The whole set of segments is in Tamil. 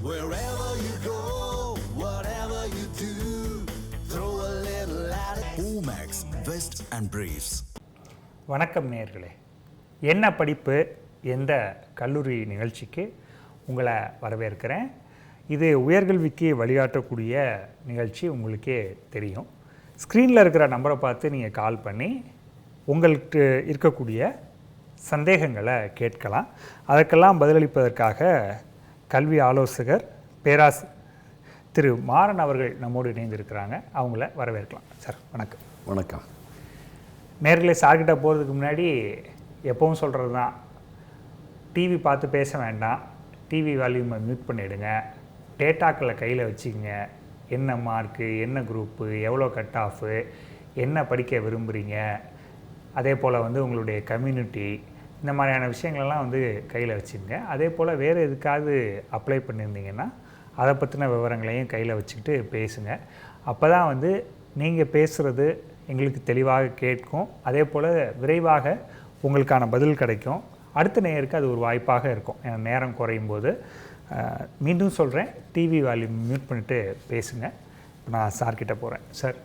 Wherever you go, whatever you do, throw a little at it. Omax, Vest and Briefs. வணக்கம் நேயர்களே. என்ன படிப்பு எந்த கல்லூரி நிகழ்ச்சிக்கு உங்களை வரவேற்கிறேன். இது உயர்கல்விக்கு வழிகாட்டக்கூடிய நிகழ்ச்சி, உங்களுக்கே தெரியும். ஸ்க்ரீனில் இருக்கிற நம்பரை பார்த்து நீங்கள் கால் பண்ணி உங்களுக்கு இருக்கக்கூடிய சந்தேகங்களை கேட்கலாம். அதற்கெல்லாம் பதிலளிப்பதற்காக கல்வி ஆலோசகர் திரு மாறன் அவர்கள் நம்மோடு இணைந்திருக்கிறாங்க. அவங்கள வரவேற்கலாம். சார் வணக்கம். வணக்கம். நேர்களே, சார்கிட்ட போகிறதுக்கு முன்னாடி எப்பவும் சொல்கிறது தான், டிவி பார்த்து பேச வேண்டாம், டிவி வால்யூமை மியூட் பண்ணிவிடுங்க, டேட்டாக்களை கையில் வச்சுக்கங்க. என்ன மார்க்கு, என்ன குரூப்பு, எவ்வளோ கட் ஆஃபு, என்ன படிக்க விரும்புகிறீங்க, அதே போல் உங்களுடைய கம்யூனிட்டி, இந்த மாதிரியான விஷயங்களெல்லாம் கையில் வச்சுக்கங்க. அதே போல் வேறு எதுக்காவது அப்ளை பண்ணியிருந்தீங்கன்னா அதை பற்றின விவரங்களையும் கையில் வச்சுக்கிட்டு பேசுங்க. அப்போ தான் நீங்கள் பேசுகிறது எங்களுக்கு தெளிவாக கேட்கும். அதே போல் விரைவாக உங்களுக்கான பதில் கிடைக்கும். அடுத்த நேயருக்கு அது ஒரு வாய்ப்பாக இருக்கும். நேரம் குறையும் போது மீண்டும் சொல்கிறேன், டிவி வால்யூம் மியூட் பண்ணிவிட்டு பேசுங்க. நான் சார்கிட்ட போகிறேன். சார்,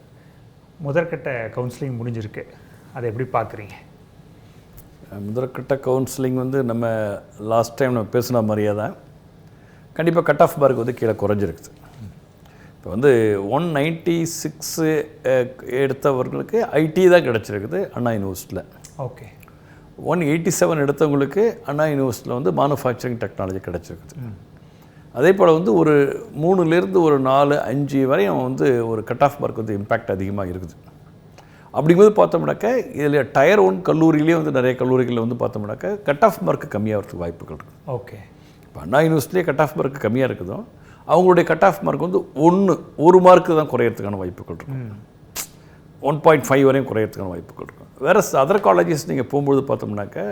முதற்கட்ட கவுன்சிலிங் முடிஞ்சிருக்கு, அதை எப்படி பார்க்குறீங்க? முதற்கட்ட கவுன்சிலிங் நம்ம லாஸ்ட் டைம் நம்ம பேசின மாதிரியே தான் கண்டிப்பாக கட் ஆஃப் மார்க் கீழே குறைஞ்சிருக்குது. இப்போ 196 எடுத்தவர்களுக்கு ஐடி தான் கிடச்சிருக்குது அண்ணா யூனிவர்சிட்டியில். ஓகே. 187 எடுத்தவங்களுக்கு அண்ணா யூனிவர்சிட்டியில் மேனுஃபேக்சரிங் டெக்னாலஜி கிடச்சிருக்குது. அதே போல் ஒரு 3லேருந்து ஒரு 4, 5 வரையும் ஒரு கட் ஆஃப் மார்க் இம்பேக்ட் அதிகமாக இருக்குது. அப்படிங்கும்போது பார்த்தோம்னாக்கா இதில் டயர் 1 கல்லூரியிலே நிறைய கல்லூரிகளில் பார்த்தோம்னாக்கா கட் ஆஃப் மார்க் கம்மியாகிறதுக்கு வாய்ப்புகள் இருக்குது. ஓகே. இப்போ அண்ணா யூனிவர்சிட்டியே கட் ஆஃப் மார்க் கம்மியாக இருக்குதோ, அவங்களுடைய கட் ஆஃப் மார்க் 1 மார்க்கு தான் குறையிறதுக்கான வாய்ப்புகள் இருக்கும். 1.5 வரையும் குறையிறதுக்கான வாய்ப்புகள் இருக்கும். வேறு அதர் காலேஜஸ் நீங்கள் போகும்போது பார்த்தோம்னாக்கா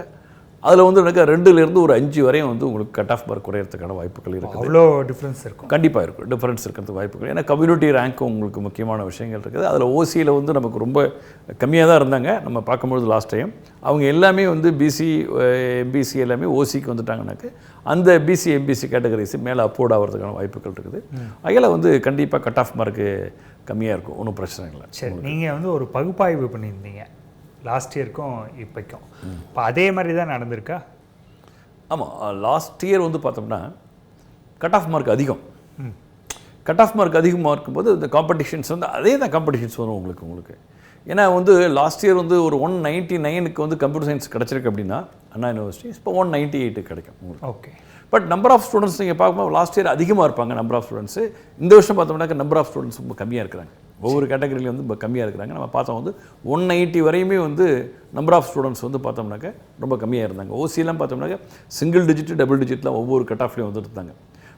அதில் 2லேருந்து ஒரு 5 வரையும் உங்களுக்கு கட் ஆஃப் மார்க் குறையிறதுக்கான வாய்ப்புகள் இருக்குது. அவ்வளோ டிஃப்ரென்ஸ் இருக்கும். கண்டிப்பாக இருக்கும், டிஃப்ரென்ஸ் இருக்கிறது வாய்ப்புகள். ஏன்னா கம்யூனிட்டி ரேங்க்கும் உங்களுக்கு முக்கியமான விஷயங்கள் இருக்குது. அதில் ஓசியில் நமக்கு ரொம்ப கம்மியாக தான் இருந்தாங்க. நம்ம பார்க்கும்பொழுது லாஸ்ட் டைம் அவங்க எல்லாமே பிசி, எம்பிசி எல்லாமே ஓசிக்கு வந்துட்டாங்கனாக்க அந்த பிசி, எம்பிசி கேட்டகரிஸ் மேலே அப்போர்ட் ஆகிறதுக்கான வாய்ப்புகள் இருக்குது. அதில் கண்டிப்பாக கட் ஆஃப் மார்க்கு கம்மியாக இருக்கும், ஒன்றும் பிரச்சனை இல்லை. சரி, நீங்கள் ஒரு பகுப்பாய்வு பண்ணியிருந்தீங்க லாஸ்ட் இயருக்கும் இப்போக்கும். இப்போ அதே மாதிரி தான் நடந்திருக்கா? ஆமாம், லாஸ்ட் இயர் பார்த்தோம்னா கட் ஆஃப் மார்க் அதிகம். கட் ஆஃப் மார்க் அதிகமாக இருக்கும்போது இந்த காம்படிஷன்ஸ் அதே தான் காம்படிஷன்ஸ் வரும் உங்களுக்கு. ஏன்னா லாஸ்ட் இயர் ஒரு 199க்கு கம்ப்யூட்டர் சயின்ஸ் கிடச்சிருக்கு அப்படின்னா அண்ணா யூனிவர்சிட்டி இப்போ 198 கிடைக்கும் உங்களுக்கு. Okay. But number of students நீங்கள் பார்க்கும்போது லாஸ்ட் இயர் அதிகமாக இருப்பாங்க நம்பர் ஆஃப் ஸ்டூடெண்ட்ஸு. இந்த வருஷம் பார்த்தோம்னாக்க நம்பர் ஆஃப் ஸ்டூடெண்ட்ஸ் ரொம்ப கம்மியாக இருக்கிறாங்க. ஒவ்வொரு கேட்டகரியிலையும் ரொம்ப கம்மியாக இருக்கிறாங்க. நம்ம பார்த்தோம் 190 வரையுமே நம்பர் ஆஃப் ஸ்டூடெண்ட்ஸ் பார்த்தோம்னாக்க ரொம்ப கம்மியாக இருந்தாங்க. ஓசியெல்லாம் பார்த்தோம்னாக்க சிங்கிள் டிஜிட், டபுள் டிஜிட்லாம் ஒவ்வொரு கட் ஆஃப்லேயும் இருந்தாங்க.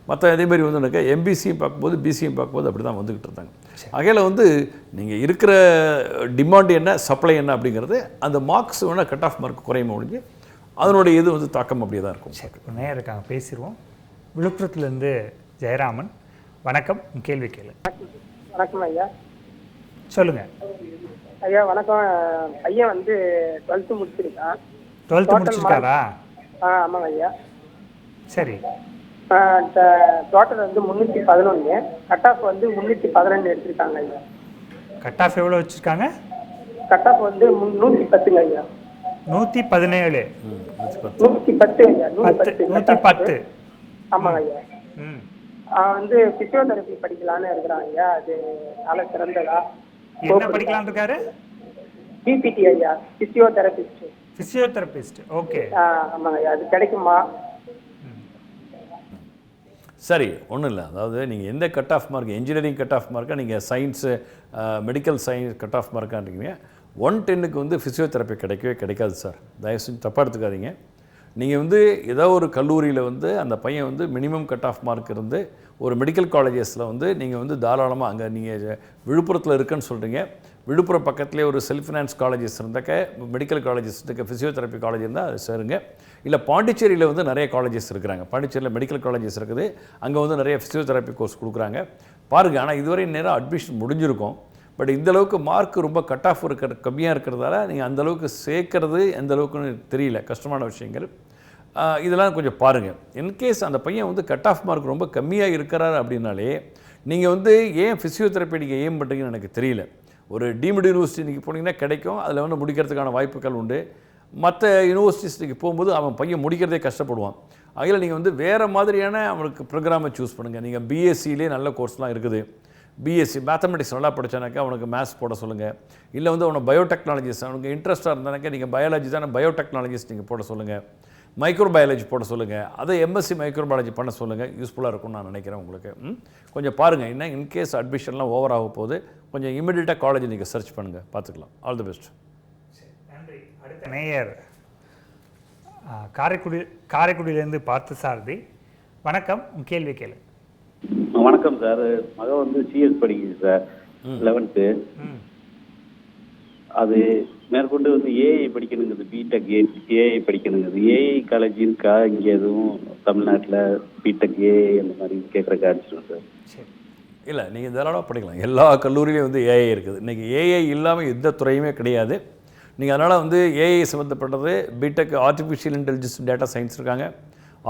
மற்ற அதேமாதிரி எம்பிசியும் பார்க்கும்போது, பிசியும் பார்க்கும்போது அப்படி தான் வந்துக்கிட்டு இருந்தாங்க. ஆகையில் நீங்கள் இருக்கிற டிமாண்ட் என்ன, சப்ளை என்ன அப்படிங்கிறது அந்த மார்க்ஸ் வேணால் கட் ஆஃப் மார்க் குறைய முடிஞ்சு அதனுடைய இது தாக்கம் அப்படியே தான் இருக்கும். சரி, நேரம் இருக்காங்க, பேசிடுவோம். விழுப்புரத்துலேருந்து ஜெயராமன், வணக்கம். கேள்வி கேளு. வணக்கம் ஐயா. சொல்லுங்கள் ஐயா. வணக்கம். பையன் 12th முடிச்சிருக்கான். 12th முடிச்சிருக்காரா? ஆமாங்க ஐயா. சரி. டோட்டல் 311, கட் ஆஃப் 312 எடுத்திருக்காங்க ஐயா. கட் ஆஃப் எவ்வளோ வச்சுருக்காங்க? கட் ஆஃப் 110 ஐயா. 117. 110 ஐயா. 110. ஆமாங்க ஐயா. பிசியோதெரபி படிக்கலான்னு இருக்கிறாங்க ஐயா. அது நல்ல சிறந்ததா? என்ன படிக்கலான்னு இருக்காரு? பிபிடி ஐயா, பிசியோதெரபிஸ்ட். பிசியோதெரபிஸ்ட். ஓகே. ஆமாங்க ஐயா. அது கிடைக்குமா? சரி, ஒன்றும் இல்லை. அதாவது நீங்கள் எந்த cut off mark, engineering cut off மார்க்காக, நீங்கள் science, medical science cut off மார்க்கான்றீங்க. 110க்கு ஃபிசியோதெரப்பி கிடைக்கவே கிடைக்காது சார். தயவு செஞ்சு தப்பாக எடுத்துக்காதீங்க. நீங்கள் ஏதோ ஒரு கல்லூரியில் அந்த பையன் மினிமம் கட் ஆஃப் மார்க் இருந்து ஒரு மெடிக்கல் காலேஜஸில் நீங்கள் தாராளமாக அங்கே நீங்கள் விழுப்புரத்தில் இருக்குன்னு சொல்கிறீங்க. விழுப்புரம் பக்கத்துலேயே ஒரு செல்ஃப் ஃபினான்ஸ் காலேஜஸ் இருந்தாக்க, மெடிக்கல் காலேஜஸ் இருக்க, ஃபிசியோதெரப்பி காலேஜ் இருந்தால் அது சேருங்க. இல்லை பாண்டிச்சேரியில் நிறைய காலேஜஸ் இருக்கிறாங்க. பாண்டிச்சேரியில் மெடிக்கல் காலேஜஸ் இருக்குது, அங்கே நிறைய ஃபிசியோதெரப்பி கோர்ஸ் கொடுக்குறாங்க பாருங்கள். ஆனால் இதுவரை நேரம் அட்மிஷன் முடிஞ்சிருக்கும். பட் இந்தளவுக்கு மார்க் ரொம்ப கட் ஆஃப் கம்மியாக இருக்கிறதால நீங்கள் அந்தளவுக்கு சேர்க்கறது எந்தளவுக்குன்னு தெரியல, கஷ்டமான விஷயங்கள். இதெல்லாம் கொஞ்சம் பாருங்கள். இன்கேஸ் அந்த பையன் வந்து கட் ஆஃப் மார்க் ரொம்ப கம்மியாக இருக்கிறார் அப்படின்னாலே நீங்கள் வந்து ஏன் ஃபிசியோதெரப்பி நீங்கள் ஏம் பண்ணுறீங்கன்னு எனக்கு தெரியல. ஒரு டீம்டு யூனிவர்சிட்டி நீங்கள் போனீங்கன்னா கிடைக்கும், அதில் வந்து முடிக்கிறதுக்கான வாய்ப்புகள் உண்டு. மற்ற யூனிவர்சிட்டிஸ்க்கு போகும்போது அவன் பையன் முடிக்கிறதே கஷ்டப்படுவான். அதில் நீங்கள் வந்து வேறு மாதிரியான அவனுக்கு ப்ரோக்ராமை சூஸ் பண்ணுங்கள். நீங்கள் பிஎஸ்சிலே நல்ல கோர்ஸ்லாம் இருக்குது. பிஎஸ்சி மேத்தமெட்டிக்ஸ் நல்லா படித்தானாக்கா அவனுக்கு மேத்ஸ் போட சொல்லுங்கள். இல்லை வந்து அவனை பயோடெக்னாலஜிஸ் அவனுக்கு இன்ட்ரெஸ்ட்டாக இருந்தானாக்கா நீங்கள் பயாலஜி தானே பயோடெக்னாலஜிஸ் நீங்கள் போட சொல்லுங்கள். மைக்ரோபயாலஜி போட சொல்லுங்கள். அதை எம்எஸ்சி மைக்ரோபயாலஜி பண்ண சொல்லுங்கள். யூஸ்ஃபுல்லாக இருக்கும்னு நான் நினைக்கிறேன் உங்களுக்கு. கொஞ்சம் பாருங்கள். இன்னும் இன்கேஸ் அட்மிஷன்லாம் ஓவர் ஆக போகுது, கொஞ்சம் இமீடியட்டாக காலேஜ் நீங்கள் சர்ச் பண்ணுங்கள், பார்த்துக்கலாம். All the best. நன்றி. அடுத்த நேயர் காரைக்குடியிலேருந்து பார்த்தசாரதி. வணக்கம், கேள்வி கேளு. வணக்கம் சார். மகன் வந்து சிஎஸ் படிக்குது சார், 11th. அது மேற்கொண்டு வந்து ஏஐ படிக்கணுங்குது, பிடெக் ஏஐ படிக்கணுங்குது. ஏஐ காலேஜ் இருக்கா இங்கே எதுவும் தமிழ்நாட்டில்? பிடெக் ஏஐ அந்த மாதிரி கேட்குறக்கு அடிச்சிடும் சார். இல்லை, நீங்கள் தாராளமாக படிக்கலாம். எல்லா கல்லூரியிலையும் வந்து ஏஐ இருக்குது. இன்றைக்கி ஏஐ இல்லாமல் எந்த துறையுமே கிடையாது. நீங்கள் அதனால் வந்து ஏஐ சம்மந்தப்பட்டது BTech artificial intelligence data science இருக்காங்க,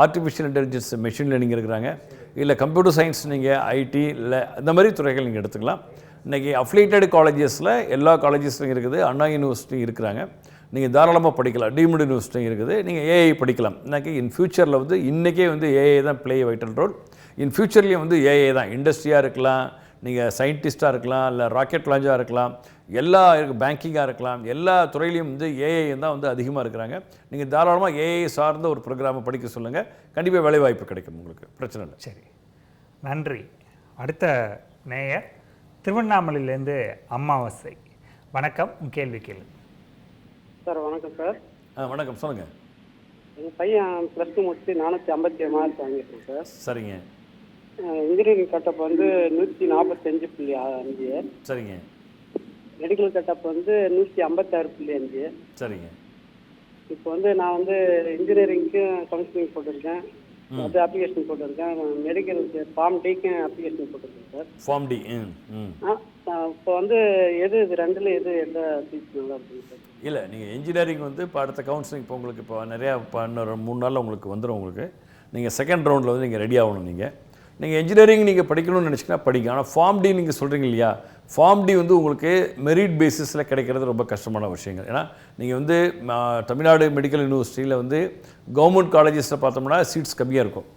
ஆர்டிஃபிஷியல் இன்டெலிஜென்ஸ் மெஷின் லேர்னிங் இருக்கிறாங்க, இல்லை கம்ப்யூட்டர் சயின்ஸ் நீங்கள் ஐடி இல்லை இந்த மாதிரி துறைகள் நீங்கள் எடுத்துக்கலாம். இன்றைக்கி அஃபிலியேட்டட் காலேஜஸில் எல்லா காலேஜஸ்லையும் இருக்குது, அண்ணா யூனிவர்சிட்டி இருக்கிறாங்க. நீங்கள் தாராளமாக படிக்கலாம். டீம்டு யூனிவர்சிட்டி இருக்குது. நீங்கள் ஏஐ படிக்கலாம். இன்றைக்கி இன் ஃபியூச்சரில் வந்து இன்றைக்கே வந்து ஏஐ தான் ப்ளே வைட்டல் ரோல். இன் ஃபியூச்சர்லேயும் வந்து ஏஐ தான். இண்டஸ்ட்ரியாக இருக்கலாம், நீங்கள் சயின்டிஸ்ட்டாக இருக்கலாம், இல்லை ராக்கெட் லாஞ்சாக இருக்கலாம், எல்லா பேங்கிங்காக இருக்கலாம், எல்லா துறையிலையும் வந்து ஏஐ தான் வந்து அதிகமாக இருக்கிறாங்க. நீங்கள் தாராளமாக ஏஐ சார்ந்த ஒரு ப்ரோக்ராமை படிக்க சொல்லுங்கள். கண்டிப்பாக வேலைவாய்ப்பு கிடைக்கும் உங்களுக்கு, பிரச்சனை இல்லை. சரி, நன்றி. அடுத்த நேயர் திருவண்ணாமலையிலேருந்து அமாவாசை. வணக்கம், கேள்வி கேளு. சார் வணக்கம் சார். வணக்கம், சொல்லுங்கள். எங்கள் பையன் +2 முடிச்சு 457 மார்க் வாங்கியிருக்கேன் சார். சரிங்க. இன்ஜினியரிங் கட்டப் வந்து 145.5. சரிங்க. மெடிக்கல் கட்டப் வந்து 156.5. சரிங்க. இப்போ வந்து நான் வந்து இன்ஜினியரிங்க்கு கவுன்சிலிங் போட்டிருக்கேன், அது அப்ளிகேஷன் போட்டிருக்கேன். மெடிக்கலுக்கு ஃபார்ம் டிக்கும் அப்ளிகேஷன் போட்டிருக்கேன் சார். Form D. இப்போ வந்து எது இது ரெண்டில் எந்த சீட் நல்லா இருக்குங்க சார்? இல்லை, நீங்கள் இன்ஜினியரிங் வந்து இப்போ அடுத்த கவுன்சிலிங் இப்போ உங்களுக்கு இப்போ நிறையா இப்போ இன்னொரு 3 நாளில் உங்களுக்கு வந்துடும். உங்களுக்கு நீங்கள் செகண்ட் ரவுண்டில் வந்து நீங்கள் ரெடி ஆகணும். நீங்கள் இன்ஜினியரிங் நீங்கள் படிக்கணும்னு நினச்சிங்கன்னா படிங்க. ஆனால் ஃபார்ம் டி நீங்கள் சொல்கிறீங்க இல்லையா, ஃபார்ம் டி வந்து உங்களுக்கு மெரிட் பேசிஸில் கிடைக்கிறது ரொம்ப கஷ்டமான விஷயங்கள். ஏன்னா நீங்கள் வந்து தமிழ்நாடு மெடிக்கல் யூனிவர்சிட்டியில் வந்து கவர்மெண்ட் காலேஜஸில் பார்த்தோம்னா சீட்ஸ் கம்மியாக இருக்கும்.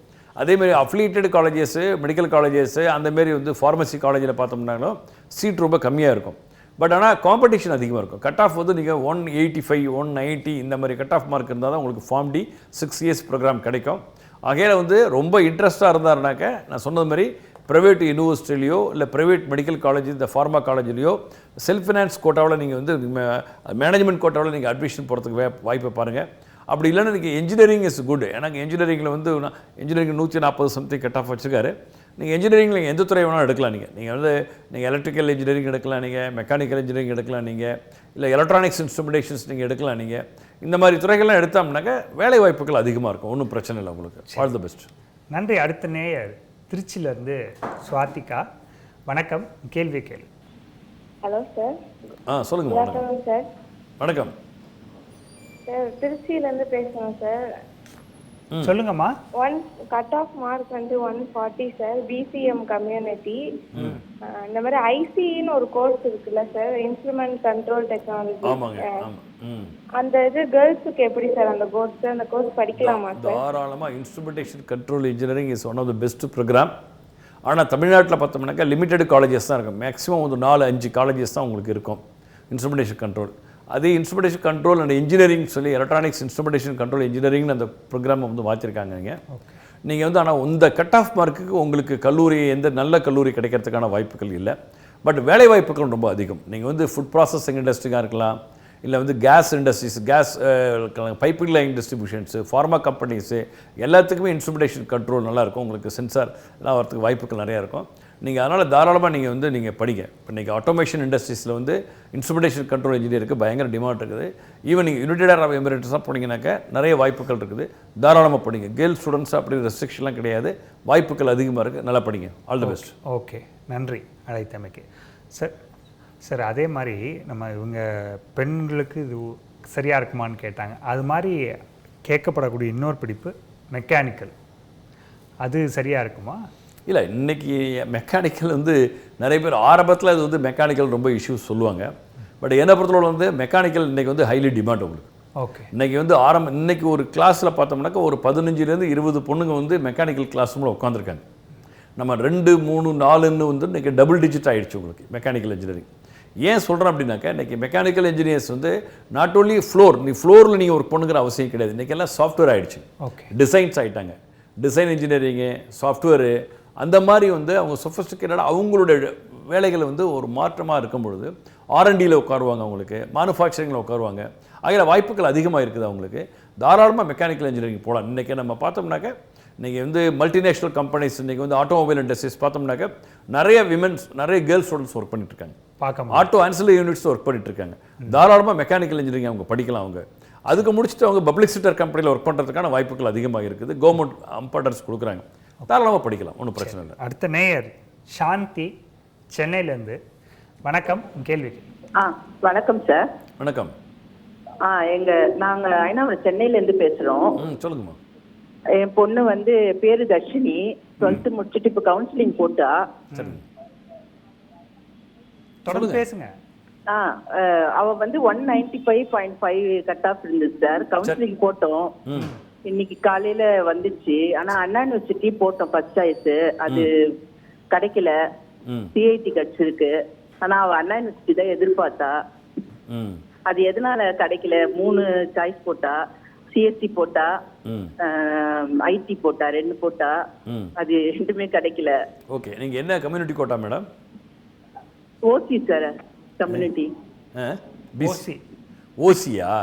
அதேமாரி அஃபிலியேட்டட் காலேஜஸ்ஸு, மெடிக்கல் காலேஜஸ்ஸு, அந்தமாரி வந்து ஃபார்மசி காலேஜில் பார்த்தோம்னாலும் சீட் ரொம்ப கம்மியாக இருக்கும். பட் ஆனால் காம்படிஷன் அதிகமாக இருக்கும். கட் ஆஃப் வந்து நீங்கள் 185, 190 இந்த மாதிரி கட் ஆஃப் மார்க் இருந்தால் தான் உங்களுக்கு ஃபார்ம் டி 6 இயர்ஸ் ப்ரோக்ராம் கிடைக்கும். ஆகையில் வந்து ரொம்ப இன்ட்ரெஸ்ட்டாக இருந்தாருனாக்க நான் சொன்னது மாதிரி ப்ரைவேட் யூனிவர்சிட்டிலையோ இல்லை ப்ரைவேட் மெடிக்கல் காலேஜ் இந்த ஃபார்மா காலேஜ்லையோ செல்ஃப் ஃபினான்ஸ் கோட்டாவில் நீங்கள் வந்து மேனேஜ்மெண்ட் கோட்டாவில் நீங்கள் அட்மிஷன் போகிறதுக்கு வாய்ப்பை பாருங்கள். அப்படி இல்லைன்னா நீங்கள் இன்ஜினியரிங் இஸ் குட். எனக்கு இன்ஜினியரிங்கில் வந்து இன்ஜினியரிங் 140 சம்திங் கட் ஆஃப் வச்சுருக்காரு. நீங்கள் இன்ஜினியரிங்கில் நீங்கள் எந்த துறை வேணாலும் எடுக்கலாம். நீங்கள் வந்து நீங்கள் எலக்ட்ரிக்கல் இன்ஜினியரிங் எடுக்கலாம், நீங்கள் மெக்கானிக்கல் இன்ஜினியரிங் எடுக்கலாம், நீங்கள் இல்லை எலக்ட்ரானிக்ஸ் இன்ஸ்ட்ருமெண்டேஷன்ஸ் நீங்கள் எடுக்கலாம். நீங்கள் இந்த மாதிரி துறைகள்லாம் எடுத்தோம்னாக்க வேலை வாய்ப்புகள் அதிகமாக இருக்கும். ஒன்றும் பிரச்சனை இல்லை உங்களுக்கு. All the best. நன்றி. அடுத்த நேயர் திருச்சியிலேருந்து சுவாதிகா. வணக்கம், கேள்வி கேளு. Hello sir. சொல்லுங்கள். வணக்கம் சார். வணக்கம் சார், திருச்சியிலேருந்து பேசுகிறேன் சார். சொல்லுங்கம்மா. கட் ஆஃப் மார்க் வந்து 140 சார், பிசிஎம் கம்யூனிட்டி. இந்த மாதிரி ஐசின்னு ஒரு கோர்ஸ் இருக்குல்ல சார், இன்ஸ்ட்ருமெண்ட் கண்ட்ரோல் டெக்னாலஜி. அந்த இது கேர்ள்ஸுக்கு எப்படி சார் அந்த கோர்ஸ்? அந்த கோர்ஸ் படிக்கலாமா சார்? தாராளமாக. Instrumentation control engineering is one of the best program. ஆனால் தமிழ்நாட்டில் பார்த்தோம்னாக்கா லிமிட்டெட் காலேஜஸ் தான் இருக்கும். மேக்ஸிமம் வந்து 4-5 காலேஜஸ் தான் உங்களுக்கு இருக்கும் இன்ஸ்ட்ருமெண்டேஷன் கண்ட்ரோல். அதே இன்ஸ்ட்ருமெண்டேஷன் கண்ட்ரோல் அண்ட் இன்ஜினியரிங் சொல்லி எலக்ட்ரானிக்ஸ் இன்ஸ்ட்ருமெண்டேஷன் கண்ட்ரோல் இன்ஜினியரிங்னு அந்த ப்ரோக்ராம் வந்து மாற்றிருக்காங்க. நீங்கள் வந்து ஆனால் இந்த கட் ஆஃப் மார்க்குக்கு உங்களுக்கு கல்லூரி எந்த நல்ல கல்லூரி கிடைக்கிறதுக்கான வாய்ப்புகள் இல்லை. பட் வேலை வாய்ப்புகள் ரொம்ப அதிகம். நீங்கள் வந்து ஃபுட் ப்ராசஸிங் இண்டஸ்ட்ரியாக இருக்கலாம், இல்லை வந்து gas industries, gas piping line distributions, pharma companies, எல்லாத்துக்குமே இன்ஸ்ட்ருமெண்டேஷன் கண்ட்ரோல் நல்லாயிருக்கும். உங்களுக்கு சென்சார் எல்லாம் வரத்துக்கு வாய்ப்புகள் நிறையா இருக்கும். நீங்கள் அதனால் தாராளமாக நீங்கள் வந்து நீங்கள் படிங்க. இப்போ நீங்கள் ஆட்டோமேஷன் இண்டஸ்ட்ரீஸில் வந்து இன்ஸ்ட்ருமெண்டேஷன் கண்ட்ரோல் இன்ஜினியருக்கு பயங்கர டிமாண்ட் இருக்குது. ஈவன் நீங்கள் யுனைடெட் அரப் எமிரேட்ஸாக போனீங்கன்னாக்கா நிறைய வாய்ப்புகள் இருக்குது. தாராளமாக படிங்க. கேர்ள் ஸ்டூடெண்ட்ஸ் அப்படி ரெஸ்ட்ரிக்ஷன்லாம் கிடையாது, வாய்ப்புகள் அதிகமாக இருக்குது. நல்லா படிங்க. All the best. ஓகே, நன்றி அழைத்தமைக்கு. சார் அதே மாதிரி நம்ம இவங்க பெண்களுக்கு இது சரியாக இருக்குமான்னு கேட்டாங்க. அது மாதிரி கேட்கப்படக்கூடிய இன்னொரு படிப்பு மெக்கானிக்கல். அது சரியாக இருக்குமா? இல்லை, இன்றைக்கி மெக்கானிக்கல் வந்து நிறைய பேர் ஆரம்பத்தில் அது வந்து மெக்கானிக்கல் ரொம்ப இஷ்யூஸ் சொல்லுவாங்க. பட் என்னை பொறுத்தவரை வந்து மெக்கானிக்கல் இன்றைக்கி வந்து ஹைலி டிமாண்ட் உங்களுக்கு. ஓகே. இன்றைக்கி வந்து இன்றைக்கி ஒரு கிளாஸில் பார்த்தோம்னாக்கா ஒரு 15லேருந்து 20 பொண்ணுங்க வந்து மெக்கானிக்கல் கிளாஸ் ரூமில் உட்காந்துருக்காங்க. நம்ம 2, 3, 4ன்னு வந்து இன்றைக்கி டபுள் டிஜிட் ஆகிடுச்சு உங்களுக்கு மெக்கானிக்கல் இன்ஜினியரிங். ஏன் சொல்கிறேன் அப்படின்னாக்கா, இன்றைக்கி மெக்கானிக்கல் இன்ஜினியர்ஸ் வந்து நாட் ஓன்லி ஃப்ளோரில் நீங்கள் ஒர்க் பண்ணுங்கிற அவசியம் கிடையாது. இன்றைக்கி எல்லாம் சாஃப்ட்வேர் ஆகிடுச்சு, டிசைன்ஸ் ஆகிட்டாங்க. டிசைன் இன்ஜினியரிங்கு, சாஃப்ட்வேரு, அந்த மாதிரி வந்து அவங்க சொஃபிஸ்டிகேட்டடாக அவங்களோட வேலைகளை வந்து ஒரு மாற்றமாக இருக்கும் பொழுது R&Dயில் உட்காருவாங்க, அவங்களுக்கு மேனுஃபேக்சரிங்கில் உட்காருவாங்க. ஆகிய வாய்ப்புகள் அதிகமாக இருக்குது அவங்களுக்கு. தாராளமாக மெக்கானிக்கல் இன்ஜினியரிங் போகலாம். இன்றைக்கி நம்ம பார்த்தோம்னாக்க இன்றைக்கி வந்து மல்டிநேஷ்னல் கம்பெனிஸ், இன்றைக்கி வந்து ஆட்டோமொபைல் இண்டஸ்ட்ரீஸ் பார்த்தோம்னாக்க நிறைய விமென்ஸ், நிறைய கேர்ள்ஸ் ஸ்டூடெண்ட்ஸ் ஒர்க் பண்ணிட்டுருக்காங்க. ஆட்டோ ஆன்சிலரி யூனிட்ஸ் ஒர்க் பண்ணிட்டுருக்காங்க. தாராளமாக மெக்கானிக்கல் இன்ஜினியரிங் அவங்க படிக்கலாம். அவங்க அதுக்கு முடிச்சுட்டு அவங்க பப்ளிக் செக்டர் கம்பெனியில் ஒர்க் பண்ணுறதுக்கான வாய்ப்புகள் அதிகமாக இருக்குது. கவர்மெண்ட் இம்பார்ட்டன்ஸ் கொடுக்குறாங்க. தாராளமாக படிக்கலாம், ஒன்றும் பிரச்சனை இல்லை. அடுத்த நேயர் சாந்தி சென்னையிலேருந்து. வணக்கம், கேள்வி. வணக்கம் சார். வணக்கம். நாங்கள் ஐநாவில் சென்னையிலேருந்து பேசுகிறோம். சொல்லுங்கம்மா. என் பொண்ணு வந்து பேரு தர்ஷினி, 12th முடிச்சுட்டு இப்போ கவுன்சிலிங் போட்டா. தொடர்ந்து பேசுங்க. அவ வந்து 195.5 கட் ஆஃப் இருந்துச்சு சார். கவுன்சிலிங் போட்டோம், இன்னைக்கு காலையில வந்துச்சு. ஆனா அண்ணா யூனிவர்சிட்டி போட்டோம் ஃபர்ஸ்ட் சாய்ஸ், அது கிடைக்கல. CIT கிடைச்சிருக்கு. ஆனா அவ அண்ணா யூனிவர்சிட்டி தான் எதிர்பார்த்தா. அது எதனால கிடைக்கல? 3 சாய்ஸ் போட்டா, CST போட்டா, IT போட்டா, 2 போட்டா, அது 2மே கிடைக்கல. ஓகே, நீங்க என்ன community quota madam? OC sir, community. BC. OCயா?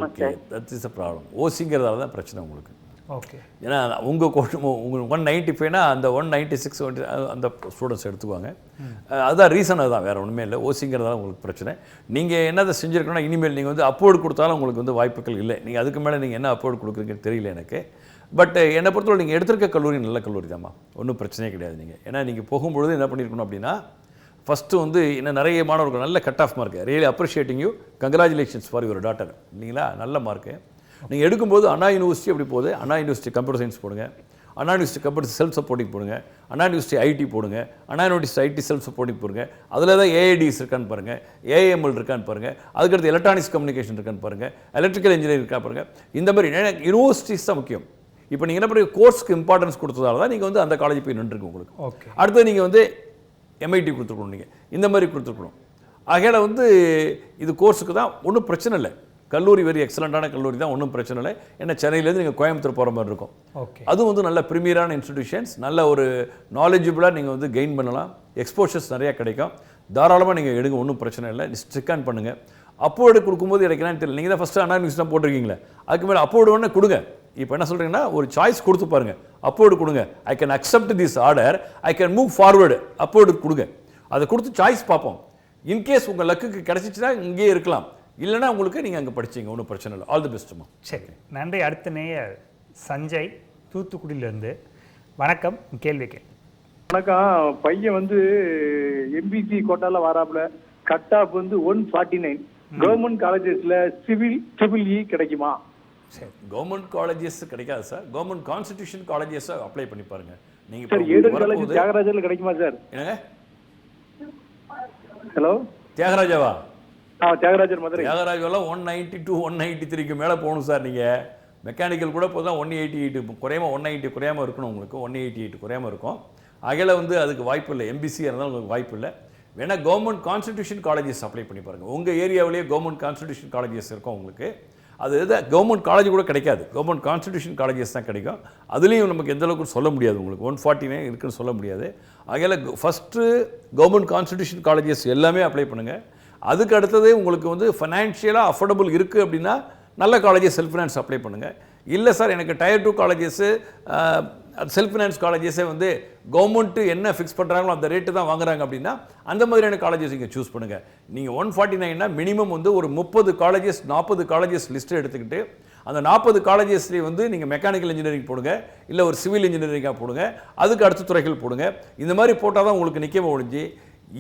Okay, that is a problem. OCங்கிறதால தான் பிரச்சனை உங்களுக்கு. ஓகே. ஏன்னா உங்கள் உங்களுக்கு 195னா அந்த 196 அந்த ஸ்டூடெண்ட்ஸ் எடுத்துக்குவாங்க. அதுதான் ரீசன், அதுதான், வேறு ஒன்றுமே இல்லை. ஓசிங்கிறதால உங்களுக்கு பிரச்சனை. நீங்கள் என்னதை செஞ்சுருக்கணும்னா, இனிமேல் நீங்கள் வந்து அப்போர்டு கொடுத்தாலும் உங்களுக்கு வந்து வாய்ப்புகள் இல்லை. நீங்கள் அதுக்கு மேலே நீங்கள் என்ன அப்போர்டு கொடுக்குறீங்கன்னு தெரியல எனக்கு. பட் என்னை பொறுத்தவரை நீங்கள் எடுத்திருக்க கல்லூரி நல்ல கல்லூரி தான்மா, ஒன்றும் பிரச்சனையே கிடையாது. நீங்கள் ஏன்னா நீங்கள் போகும்பொழுது என்ன பண்ணியிருக்கணும் அப்படின்னா, ஃபஸ்ட்டு வந்து இன்னும் நிறைய மாணவர்கள் நல்ல cut off mark, really appreciating you, congratulations for your daughter. இல்லைங்களா, நல்ல மார்க்கு. நீங்கள் எடுக்கும்போது அண்ணா யூனிவர்சிட்டி அப்படி போகுது, அண்ணா யூனிவர்சிட்டி கம்ப்யூட்டர் சயின்ஸ் போடுங்க, அண்ணா யூனிவர்சிட்டி கம்ப்யூட்டர் செல்ஃப் சப்போர்ட்டிங் போடுங்க, அண்ணா யூனிவர்சிட்டி IT போடுங்க, அண்ணா யூனிவர்சிட்டி IT செல்ஃப் சப்போர்ட்டிங் போடுங்க. அதில் தான் AIDs இருக்கான்னு பாருங்கள், AIML இருக்கான்னு பாருங்கள், அதுக்கடுத்து எலக்ட்ரானிக்ஸ் கம்யூனிகேஷன் இருக்கான்னு பாருங்கள், எலக்ட்ரிக்கல் இன்ஜினியரிங் இருக்கா பாருங்கள். இந்த மாதிரி யூனிவர்சிட்டிஸ் தான் முக்கியம். இப்போ நீங்கள் என்ன பண்ணி கோர்ஸ்க்கு இம்பார்ட்டன்ஸ் கொடுத்ததால தான் நீங்கள் வந்து அந்த காலேஜ் போய் நின்றுருக்கு உங்களுக்கு. ஓகே. அடுத்து நீங்கள் வந்து MIT கொடுத்துருக்கணும், நீங்கள் இந்த மாதிரி கொடுத்துருக்கணும். ஆகையால் வந்து இது கோர்ஸுக்கு தான் ஒன்றும் பிரச்சனை இல்லை. கல்லூரி வெரி எக்ஸலண்ட்டான கல்லூரி தான், ஒன்றும் பிரச்சனை இல்லை. ஏன்னா சென்னையிலேருந்து நீங்கள் கோயம்புத்தூர் போகிற மாதிரி இருக்கும். ஓகே. அதுவும் வந்து நல்ல ப்ரீமியரான இன்ஸ்டிடியூஷன்ஸ், நல்ல ஒரு நாலேஜபிளாக நீங்கள் வந்து கெயின் பண்ணலாம், எக்ஸ்போஷர்ஸ் நிறையா கிடைக்கும். தாராளமாக நீங்கள் எடுங்க, ஒன்றும் பிரச்சனை இல்லை. ஸ்டிக்கான் பண்ணுங்கள். அப்போர்டு கொடுக்கும்போது எனக்கு என்னன்னு தெரியல, நீங்கள் தான் ஃபஸ்ட்டு அண்ணா யூனிவர்சிட்டி தான் போட்டிருக்கீங்களே, அதுக்கு மேலே அப்போர்டு ஒன்று கொடுங்க. இப்போ என்ன சொல்கிறீங்கன்னா, ஒரு சாய்ஸ் கொடுத்து பாருங்கள், அப்போர்டு கொடுங்க. ஐ can accept this order, I can move forward, அப்போர்டு கொடுங்க. அதை கொடுத்து சாய்ஸ் பார்ப்போம். இன்கேஸ் உங்கள் லக்குக்கு கிடச்சிச்சுன்னா இங்கேயே இருக்கலாம், இல்லைனா உங்களுக்கு நீங்கள் அங்கே படிச்சிங்க, ஒன்றும் பிரச்சனை இல்லை. ஆல் தி பெஸ்ட்டுமா. சரி, நன்றி. அடுத்த நேயர் சஞ்சய் தூத்துக்குடியிலேருந்து. வணக்கம், கேள்விக்கு. வணக்கம். பையன் வந்து MBC கோட்டாவில் வராப்புல, கட் ஆஃப் வந்து 149. கவர்மெண்ட் காலேஜஸில் சிவில் EEE கிடைக்குமா? சரி, கவர்மெண்ட் காலேஜஸ் கிடைக்காது சார். கவர்மெண்ட் கான்ஸ்டிடியூஷன் காலேஜஸை அப்ளை பண்ணி பாருங்கள். நீங்கள் சார் எய்டட் காலேஜ் தியாகராஜரில் கிடைக்குமா சார்? என்னங்க? ஹலோ, தியாகராஜாவா? தியாகராஜர் மதுரை. தியாகராஜெல்லாம் 192 193க்கு மேலே போகணும் சார். நீங்கள் மெக்கானிக்கல் கூட இப்போ தான் 188 குறையாமல் 190 குறையாமல் இருக்கணும் உங்களுக்கு. 188 குறையாமல் இருக்கும். அகையில் வந்து அதுக்கு வாய்ப்பு இல்லை. MBC இருந்தாலும் உங்களுக்கு வாய்ப்பு இல்லை. வேணால் கவர்மெண்ட் கான்ஸ்டிடியூஷன் காலேஜஸ் அப்ளை பண்ணி பாருங்கள். உங்கள் ஏரியாவிலேயே கவர்மெண்ட் கான்ஸ்டிடியூஷன் காலேஜஸ் இருக்கும் உங்களுக்கு. அது கவர்மெண்ட் காலேஜ் கூட கிடைக்காது, கவர்மெண்ட் கான்ஸ்டிடியூஷன் காலேஜஸ் தான் கிடைக்கும். அதுலேயும் நமக்கு எந்த அளவுக்கு சொல்ல முடியாது, உங்களுக்கு 149 இருக்குன்னு சொல்ல முடியாது. ஆகையால் ஃபஸ்ட்டு கவர்மெண்ட் கான்ஸ்டிடியூஷன் காலேஜஸ் எல்லாமே அப்ளை பண்ணுங்கள். அதுக்கு அடுத்தது உங்களுக்கு வந்து ஃபைனான்ஷியலாக அஃபோர்டபுள் இருக்குது அப்படின்னா நல்ல காலேஜஸ் செல்ஃப் ஃபினான்ஸ் அப்ளை பண்ணுங்கள். இல்லை சார் எனக்கு Tier 2 காலேஜஸ்ஸு செல்ஃப் ஃபினான்ஸ் காலேஜஸே வந்து கவர்மெண்ட்டு என்ன ஃபிக்ஸ் பண்ணுறாங்களோ அந்த ரேட்டு தான் வாங்குறாங்க அப்படின்னா அந்த மாதிரியான காலேஜஸ் இங்கே சூஸ் பண்ணுங்கள். நீங்கள் 149னா மினிமம் வந்து ஒரு 30 காலேஜஸ் 40 காலேஜஸ் லிஸ்ட்டு எடுத்துக்கிட்டு அந்த 40 காலேஜஸ்லேயே வந்து நீங்கள் மெக்கானிக்கல் இன்ஜினியரிங் போடுங்க, இல்லை ஒரு சிவில் இன்ஜினியரிங்காக போடுங்க, அதுக்கு அடுத்த துறைகள் போடுங்க. இந்த மாதிரி போட்டால் தான் உங்களுக்கு நிற்க ஒழிஞ்சு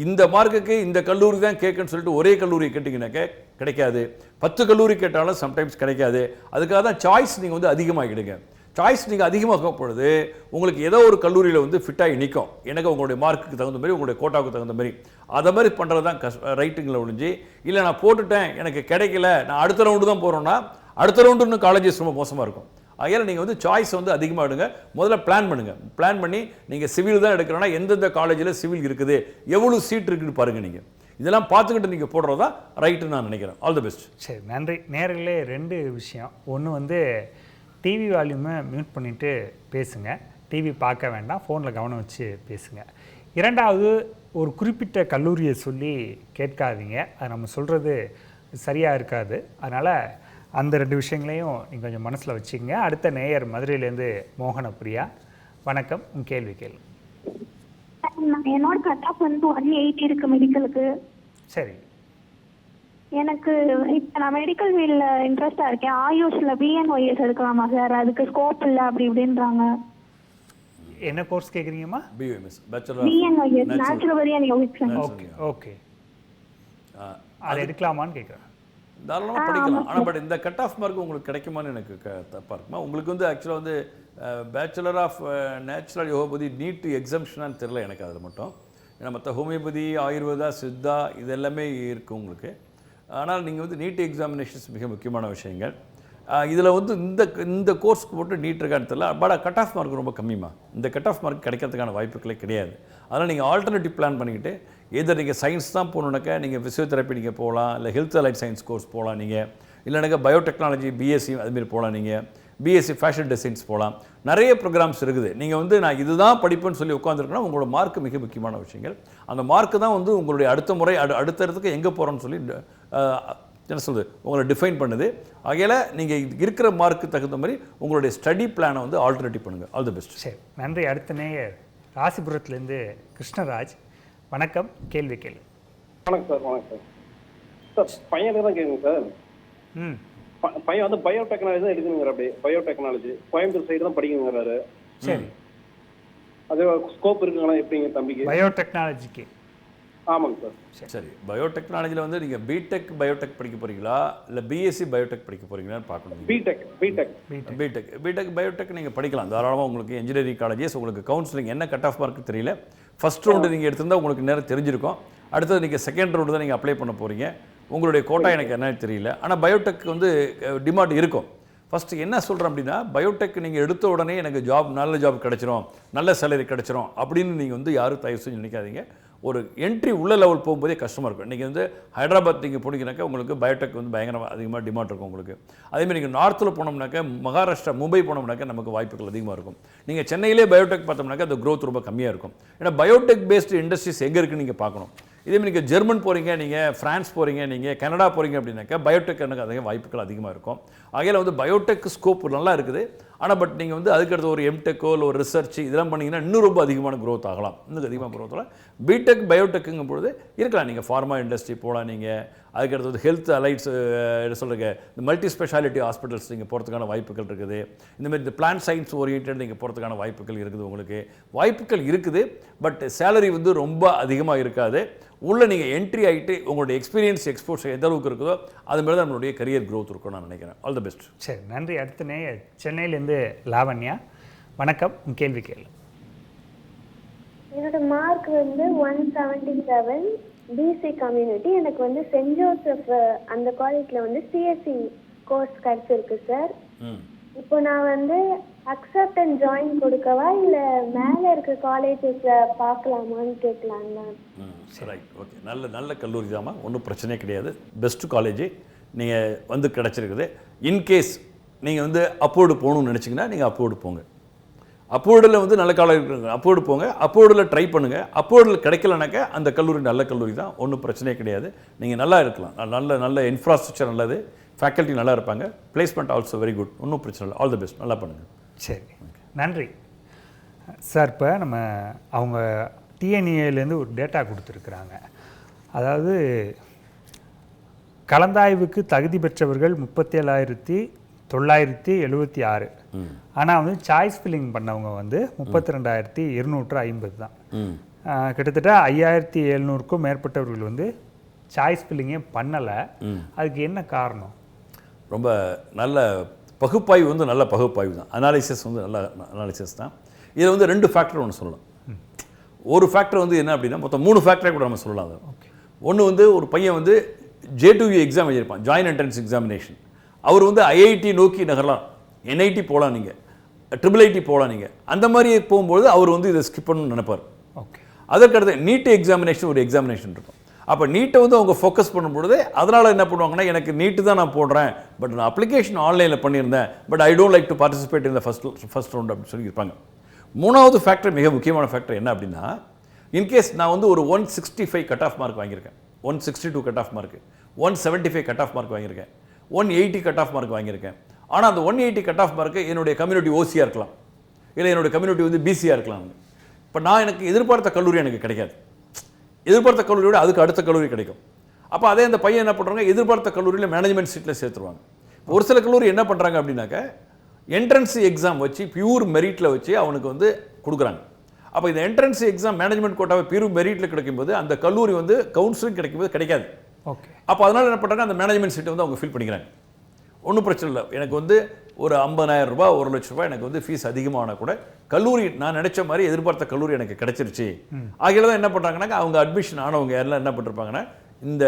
இந்த மார்க்குக்கு இந்த கல்லூரி தான் கேட்குன்னு சொல்லிட்டு ஒரே கல்லூரி கேட்டிங்கனாக்க கிடைக்காது. 10 கல்லூரி கேட்டாலும் சம்டைம்ஸ் கிடைக்காது. அதுக்காக தான் சாய்ஸ் நீங்கள் வந்து அதிகமாகிடுங்க. சாய்ஸ் நீங்கள் அதிகமாக பொழுது உங்களுக்கு ஏதோ ஒரு கல்லூரியில் வந்து ஃபிட்டாகி நிற்கும். எனக்கு உங்களுடைய மார்க்குக்கு தகுந்த மாதிரி, உங்களுடைய கோட்டாவுக்கு தகுந்த மாதிரி அதை மாதிரி பண்ணுறது தான் ரைட்டுங்களை ஒழிஞ்சு, இல்லை நான் போட்டுட்டேன் எனக்கு கிடைக்கல நான் அடுத்த ரவுண்டு தான் போகிறோன்னா அடுத்த ரவுண்டு இன்னும் காலேஜஸ் ரொம்ப மோசமாக இருக்கும். ஆகையால் நீங்கள் வந்து சாய்ஸ் வந்து அதிகமாக எடுங்க. முதல்ல பிளான் பண்ணுங்கள். பிளான் பண்ணி நீங்கள் சிவில் தான் எடுக்கிறோன்னா எந்தெந்த காலேஜில் சிவில் இருக்குது, எவ்வளோ சீட் இருக்குன்னு பாருங்கள். நீங்கள் இதெல்லாம் பார்த்துக்கிட்டு நீங்கள் போடுறது தான் ரைட்டுன்னு நான் நினைக்கிறேன். All the best. சரி, நன்றி. நேரிலே 2 விஷயம். ஒன்று வந்து டிவி வால்யூமை மியூட் பண்ணிவிட்டு பேசுங்க. டிவி பார்க்க வேண்டாம், ஃபோனில் கவனம் வச்சு பேசுங்க. 2வது, ஒரு குறிப்பிட்ட கல்லூரியை சொல்லி கேட்காதீங்க. அது நம்ம சொல்கிறது சரியாக இருக்காது. அதனால் அந்த 2 விஷயங்களையும் நீங்கள் கொஞ்சம் மனசில் வச்சுக்கங்க. அடுத்த நேயர் மதுரையிலேருந்து மோகனப்பிரியா. வணக்கம், உன் கேள்வி கேளு. என்னோட கட் ஆஃப் வந்து 180 இருக்கு மெடிக்கலுக்கு. சரி, எனக்கு இப்போ நான் மெடிக்கல் ஃபீல்டில் இன்ட்ரெஸ்டாக இருக்கேன். ஆயுஷில் பிஎன்ஒய்எஸ் எடுக்கலாமா சார்? அதுக்கு ஸ்கோப் இல்லை அப்படி இப்படின்றாங்க. என்ன கோர்ஸ் கேட்குறீங்கம்மா? BMS, bachelor BNYS, naturopathy and yogic science. Okay okay, அதை எடுக்கலாமான்னு கேட்குறேன். தாராளமாக படிக்கலாம். ஆனால் பட் இந்த கட் ஆஃப் மார்க் உங்களுக்கு கிடைக்குமான்னு எனக்கு தப்பாக இருக்குமா? உங்களுக்கு வந்து ஆக்சுவலாக வந்து பேச்சுலர் ஆஃப் நேச்சுரல் யோகபதி நீட் எக்ஸம்ஷனான்னு தெரில எனக்கு அதில் மட்டும். ஏன்னா மற்ற ஹோமியோபதி, ஆயுர்வேதா, சித்தா இது எல்லாமே இருக்குது உங்களுக்கு. ஆனால் நீங்கள் வந்து நீட் எக்ஸாமினேஷன்ஸ் மிக முக்கியமான விஷயங்கள். இதில் வந்து இந்த கோர்ஸ்க்கு போட்டு நீட் இருக்கான்னு தெரியல. பட் கட் ஆஃப் மார்க் ரொம்ப கம்மிமா. இந்த கட் ஆஃப் மார்க் கிடைக்கிறதுக்கான வாய்ப்புகளே கிடையாது. அதனால் நீங்கள் ஆல்டர்னேட்டிவ் பிளான் பண்ணிக்கிட்டு எதர் நீங்கள் சயின்ஸ் தான் போகணுன்னாக்கா நீங்கள் ஃபிசியோதெரப்பி நீங்கள் போகலாம், இல்லை ஹெல்த் அலைட் சயின்ஸ் கோர்ஸ் போகலாம் நீங்கள், இல்லைனாக்கா பயோடெக்னாலஜி பிஎஸ்சி அதுமாரி போகலாம் நீங்கள், பிஎஸ்சி ஃபேஷன் டிசைன்ஸ் போகலாம். நிறைய ப்ரோக்ராம்ஸ் இருக்குது. நீங்கள் வந்து நான் இதுதான் படிப்புன்னு சொல்லி உட்காந்துருக்கணும். உங்களோட மார்க் மிக முக்கியமான விஷயங்கள். அந்த மார்க்கு தான் வந்து உங்களுடைய அடுத்த முறை அடுத்தடுத்துக்கு எங்கே போகிறோன்னு சொல்லி என்ன சொல்லுது உங்களை டிஃபைன் பண்ணுது. ஆகையால் நீங்கள் இருக்கிற மார்க்கு தகுந்த மாதிரி உங்களுடைய ஸ்டடி பிளானை வந்து ஆல்டர்னேட்டிவ் பண்ணுங்கள். All the best. சரி, நன்றி. அடுத்த நேயர் ராசிபுரத்துலேருந்து கிருஷ்ணராஜ். வணக்கம், கேள்வி கேளு. வணக்கம் சார். வணக்கம் சார். பையனுக்கு தான் கேட்குங்க சார். பையன் வந்து பயோடெக்னாலஜி தான் எடுக்கணுங்கிற. அப்படி பயோடெக்னாலஜி கோயம்புத்தூர் சைடு தான் படிக்கணுங்கிறாரு. சரி, அது ஸ்கோப் இருக்குங்களா எப்படிங்க தம்பிக்கு? பயோடெக்னாலஜிக்கு? ஆமாங்க சார். சரி, பயோடெக்னாலஜியில் வந்து நீங்கள் பிடெக் பயோடெக் படிக்க போகிறீங்களா இல்லை பிஎஸ்சி பயோடெக் படிக்க போகிறீங்களான்னு பார்க்கணும். பிடெக் பயோடெக் நீங்கள் படிக்கலாம் தாராளமாக. உங்களுக்கு இன்ஜினியரிங் காலேஜஸ், உங்களுக்கு கவுன்சிலிங் என்ன கட் ஆஃப் மார்க்கு தெரியல. ஃபஸ்ட் ரவுண்டு நீங்கள் எடுத்திருந்தால் உங்களுக்கு நேரம் தெரிஞ்சிருக்கும். அடுத்தது நீங்கள் செகண்ட் ரவுண்டு தான் நீங்கள் அப்ளை பண்ண போகிறீங்க. உங்களுடைய கோட்டா எனக்கு என்னன்னு தெரியல. ஆனால் பயோடெக் வந்து டிமாண்ட் இருக்கும். ஃபஸ்ட்டு என்ன சொல்கிறேன் அப்படின்னா, பயோடெக் நீங்கள் எடுத்த உடனே எனக்கு நல்ல ஜாப் கிடச்சிரும், நல்ல சேலரி கிடச்சிரும் அப்படின்னு நீங்கள் வந்து யாரும் தயவு செஞ்சு நினைக்காதீங்க. ஒரு என்ட்ரி உள்ள லெவல் போகும்போதே கஷ்டமாக இருக்கும். இன்றைக்கி வந்து ஹைதராபாத் நீங்கள் போனீங்கன்னாக்கா உங்களுக்கு பயோடெக் வந்து பயங்கரமாக அதிகமாக டிமாண்ட் இருக்கும் உங்களுக்கு. அதேமாதிரி நீங்கள் நார்த்தில் போனோம்னாக்கா, மகாராஷ்டிரா மும்பை போனோம்னாக்கா நமக்கு வாய்ப்புகள் அதிகமாக இருக்கும். நீங்கள் சென்னையிலே பயோடெக் பார்த்தோம்னாக்கா அந்த க்ரோத் ரொம்ப கம்மியாக இருக்கும். ஏன்னா பயோடெக் பேஸ்டு இண்டஸ்ட்ரீஸ் எங்கே இருக்குன்னு நீங்கள் பார்க்கணும். இதேமாதிரி நீங்கள் ஜெர்மன் போகிறீங்க, நீங்கள் ஃப்ரான்ஸ் போகிறீங்க, நீங்கள் கனடா போகிறீங்க அப்படின்னாக்கா பயோடெக் எனக்கு அதிக வாய்ப்புகள் அதிகமாக இருக்கும். ஆகையில் வந்து பயோடெக் ஸ்கோப் நல்லா இருக்குது. ஆனால் பட் நீங்கள் வந்து அதுக்கடுத்து ஒரு எம்டெக்கோ இல்லை ஒரு ரிசர்ச் இதெல்லாம் பண்ணிங்கன்னா இன்னும் ரொம்ப அதிகமான க்ரோத் ஆகலாம். இன்னும் அதிகமாக க்ரோத் ஆகலாம். பிடெக் பயோடெக்குங்கும் பொழுது இருக்கலாம். நீங்கள் ஃபார்மா இண்டஸ்ட்ரி போகலாம். நீங்கள் அதுக்கடுத்தது ஹெல்த் அலைட்ஸ் என்ன சொல்கிறீங்க, இந்த மல்டி ஸ்பெஷாலிட்டி ஹாஸ்பிட்டல்ஸ் நீங்கள் போகிறதுக்கான வாய்ப்புகள் இருக்குது. இந்தமாதிரி இந்த பிளான் சயின்ஸ் ஓரியன்ட் நீங்கள் போகிறதுக்கான வாய்ப்புகள் இருக்குது. உங்களுக்கு வாய்ப்புகள் இருக்குது. பட் சேலரி வந்து ரொம்ப அதிகமாக இருக்காது. உள்ளே நீங்கள் என்ட்ரி ஆகிட்டு உங்களுடைய எக்ஸ்பீரியன்ஸ் எக்ஸ்போர்ட்ஸ் எந்த அளவுக்கு இருக்குதோ அது மாதிரி தான் நம்மளுடைய கரியர் க்ரோத் இருக்கும் நான் நினைக்கிறேன். All the best. சரி, நன்றி. அடுத்த நேயர் சென்னையிலேருந்து லாவண்யா. வணக்கம், உன் கேள்வி கேளு. என்னோட மார்க் வந்து 177 பிசி கம்யூனிட்டி. எனக்கு வந்து சென்ட் ஜோசப் அந்த காலேஜில் வந்து சிஎஸ்சி கோர்ஸ் கிடச்சிருக்கு சார். இப்போ நான் வந்து அக்செப்ட் அண்ட் ஜாயின் கொடுக்கவா இல்லை மேலே இருக்க காலேஜஸில் பார்க்கலாமான்னு கேட்கலாங்க. Right, okay. நல்ல கல்லூரி தாம்மா, ஒன்றும் பிரச்சனையே கிடையாது. பெஸ்ட்டு காலேஜ் நீங்கள் வந்து கிடச்சிருக்குது. இன்கேஸ் நீங்கள் வந்து அப்போர்டு போகணும்னு நினச்சிங்கன்னா நீங்கள் அப்போர்டு போங்க. அப்போர்டில் வந்து நல்ல காலேஜ் இருக்குங்க, அப்போர்டு போங்க. அப்போர்டில் ட்ரை பண்ணுங்கள். அப்போர்டில் கிடைக்கலனாக்கா அந்த கல்லூரி நல்ல கல்லூரி தான், ஒன்றும் பிரச்சனையே கிடையாது. நீங்கள் நல்லா இருக்கலாம். நல்ல இன்ஃப்ராஸ்ட்ரக்சர் நல்லது, ஃபேக்கல்ட்டி நல்லா இருப்பாங்க, பிளேஸ்மெண்ட் ஆல்சோ வெரி குட், ஒன்றும் பிரச்சனை இல்லை. ஆல் தி பெஸ்ட், நல்லா பண்ணுங்கள். சரி, நன்றி சார். இப்போ நம்ம அவங்க டிஎன்ஏலேருந்து ஒரு டேட்டா கொடுத்துருக்குறாங்க. அதாவது கலந்தாய்வுக்கு தகுதி பெற்றவர்கள் 37,976. ஆனால் வந்து சாய்ஸ் ஃபில்லிங் பண்ணவங்க வந்து 32,250 தான். கிட்டத்தட்ட 5700க்கும் மேற்பட்டவர்கள் வந்து சாய்ஸ் ஃபில்லிங்கே பண்ணலை. அதுக்கு என்ன காரணம்? ரொம்ப நல்ல பகுப்பாய்வு வந்து நல்ல பகுப்பாய்வு தான், அனாலிசிஸ் வந்து நல்ல அனாலிசிஸ் தான். இதில் வந்து 2 ஃபேக்டர் ஒன்று சொல்லலாம். ஒரு ஃபேக்டர் வந்து என்ன அப்படின்னா மொத்தம் 3 ஃபேக்டரை கூட நம்ம சொல்லலாம். அது ஒன்று வந்து ஒரு பையன் வந்து J2E எக்ஸாம் எழுதியிருப்பான், ஜாயின் என்ட்ரன்ஸ் எக்ஸாமினேஷன். அவர் வந்து ஐஐடி நோக்கி நகரலாம், என்ஐடி போகலாம், நீங்கள் IIIT போகலாம். நீங்கள் அந்த மாதிரி போகும்போது அவர் வந்து இதை ஸ்கிப் பண்ணணும்னு நினைப்பார். அதற்கடுத்து நீட் எக்ஸாமினேஷன் ஒரு எக்ஸாமினேஷன் இருக்கும். அப்போ நீட்டை வந்து அவங்க ஃபோக்கஸ் பண்ணும்பொழுது அதனால் என்ன பண்ணுவாங்கன்னா, எனக்கு நீட்டு தான் நான் போடுறேன், பட் நான் அப்ளிகேஷன் ஆன்லைனில் பண்ணியிருந்தேன், but I don't like to participate இந்த ஃபர்ஸ்ட் ரவுண்ட் அப்படின்னு சொல்லியிருப்பாங்க. 3வது ஃபேக்டர், மிக முக்கியமான ஃபேக்டர் என்ன அப்படின்னா, இன்கேஸ் நான் வந்து ஒரு 165 கட் ஆஃப் மார்க் வாங்கியிருக்கேன், 162 cut off mark, 175 cut off mark வாங்கியிருக்கேன், 180 கட் ஆஃப் மார்க் வாங்கியிருக்கேன். ஆனால் அந்த 180 கட் ஆஃப் மார்க்கு என்னுடைய கம்யூனிட்டி ஓசியாக இருக்கலாம், இல்லை என்னுடைய கம்யூனிட்டி வந்து பிசியாக இருக்கலாம். இப்போ நான் எனக்கு எதிர்பார்த்த கல்லூரி எனக்கு கிடைக்காது, எதிர்பார்த்த கல்லூரியோட அதுக்கு அடுத்த கல்லூரி கிடைக்கும். அப்போ அதே அந்த பையன் என்ன பண்ணுறாங்க, எதிர்பார்த்த கல்லூரியில் மேனேஜ்மெண்ட் சீட்டில் சேர்த்துருவாங்க. ஒரு சில கல்லூரி என்ன பண்ணுறாங்க அப்படின்னாக்க என்ட்ரன்ஸ் எக்ஸாம் வச்சு பியூர் மெரிட்டில் வச்சு அவனுக்கு வந்து கொடுக்குறாங்க. அப்போ இந்த என்ட்ரன்ஸ் எக்ஸாம் மேனேஜ்மெண்ட் கோட்டாவை பியூர் மெரிட்டில் கிடைக்கும்போது அந்த கல்லூரி வந்து கவுன்சிலிங் கிடைக்கும்போது கிடைக்காது. அப்போ அதனால் என்ன பண்ணுறாங்க, அந்த மேனேஜ்மெண்ட் சீட்டை வந்து அவங்க ஃபில் பண்ணிக்கிறாங்க. ஒன்றும் பிரச்சனை இல்லை, எனக்கு வந்து ஒரு 50,000 ரூபாய் 1 லட்ச ரூபாய் எனக்கு வந்து ஃபீஸ் அதிகமான கூட கல்லூரி நான் நினச்ச மாதிரி எதிர்பார்த்த கல்லூரி எனக்கு கிடைச்சிருச்சு. ஆகிய தான் என்ன பண்ணுறாங்கன்னா, அவங்க அட்மிஷன் ஆனவங்க யாரெல்லாம் என்ன பண்ணிருப்பாங்கன்னா இந்த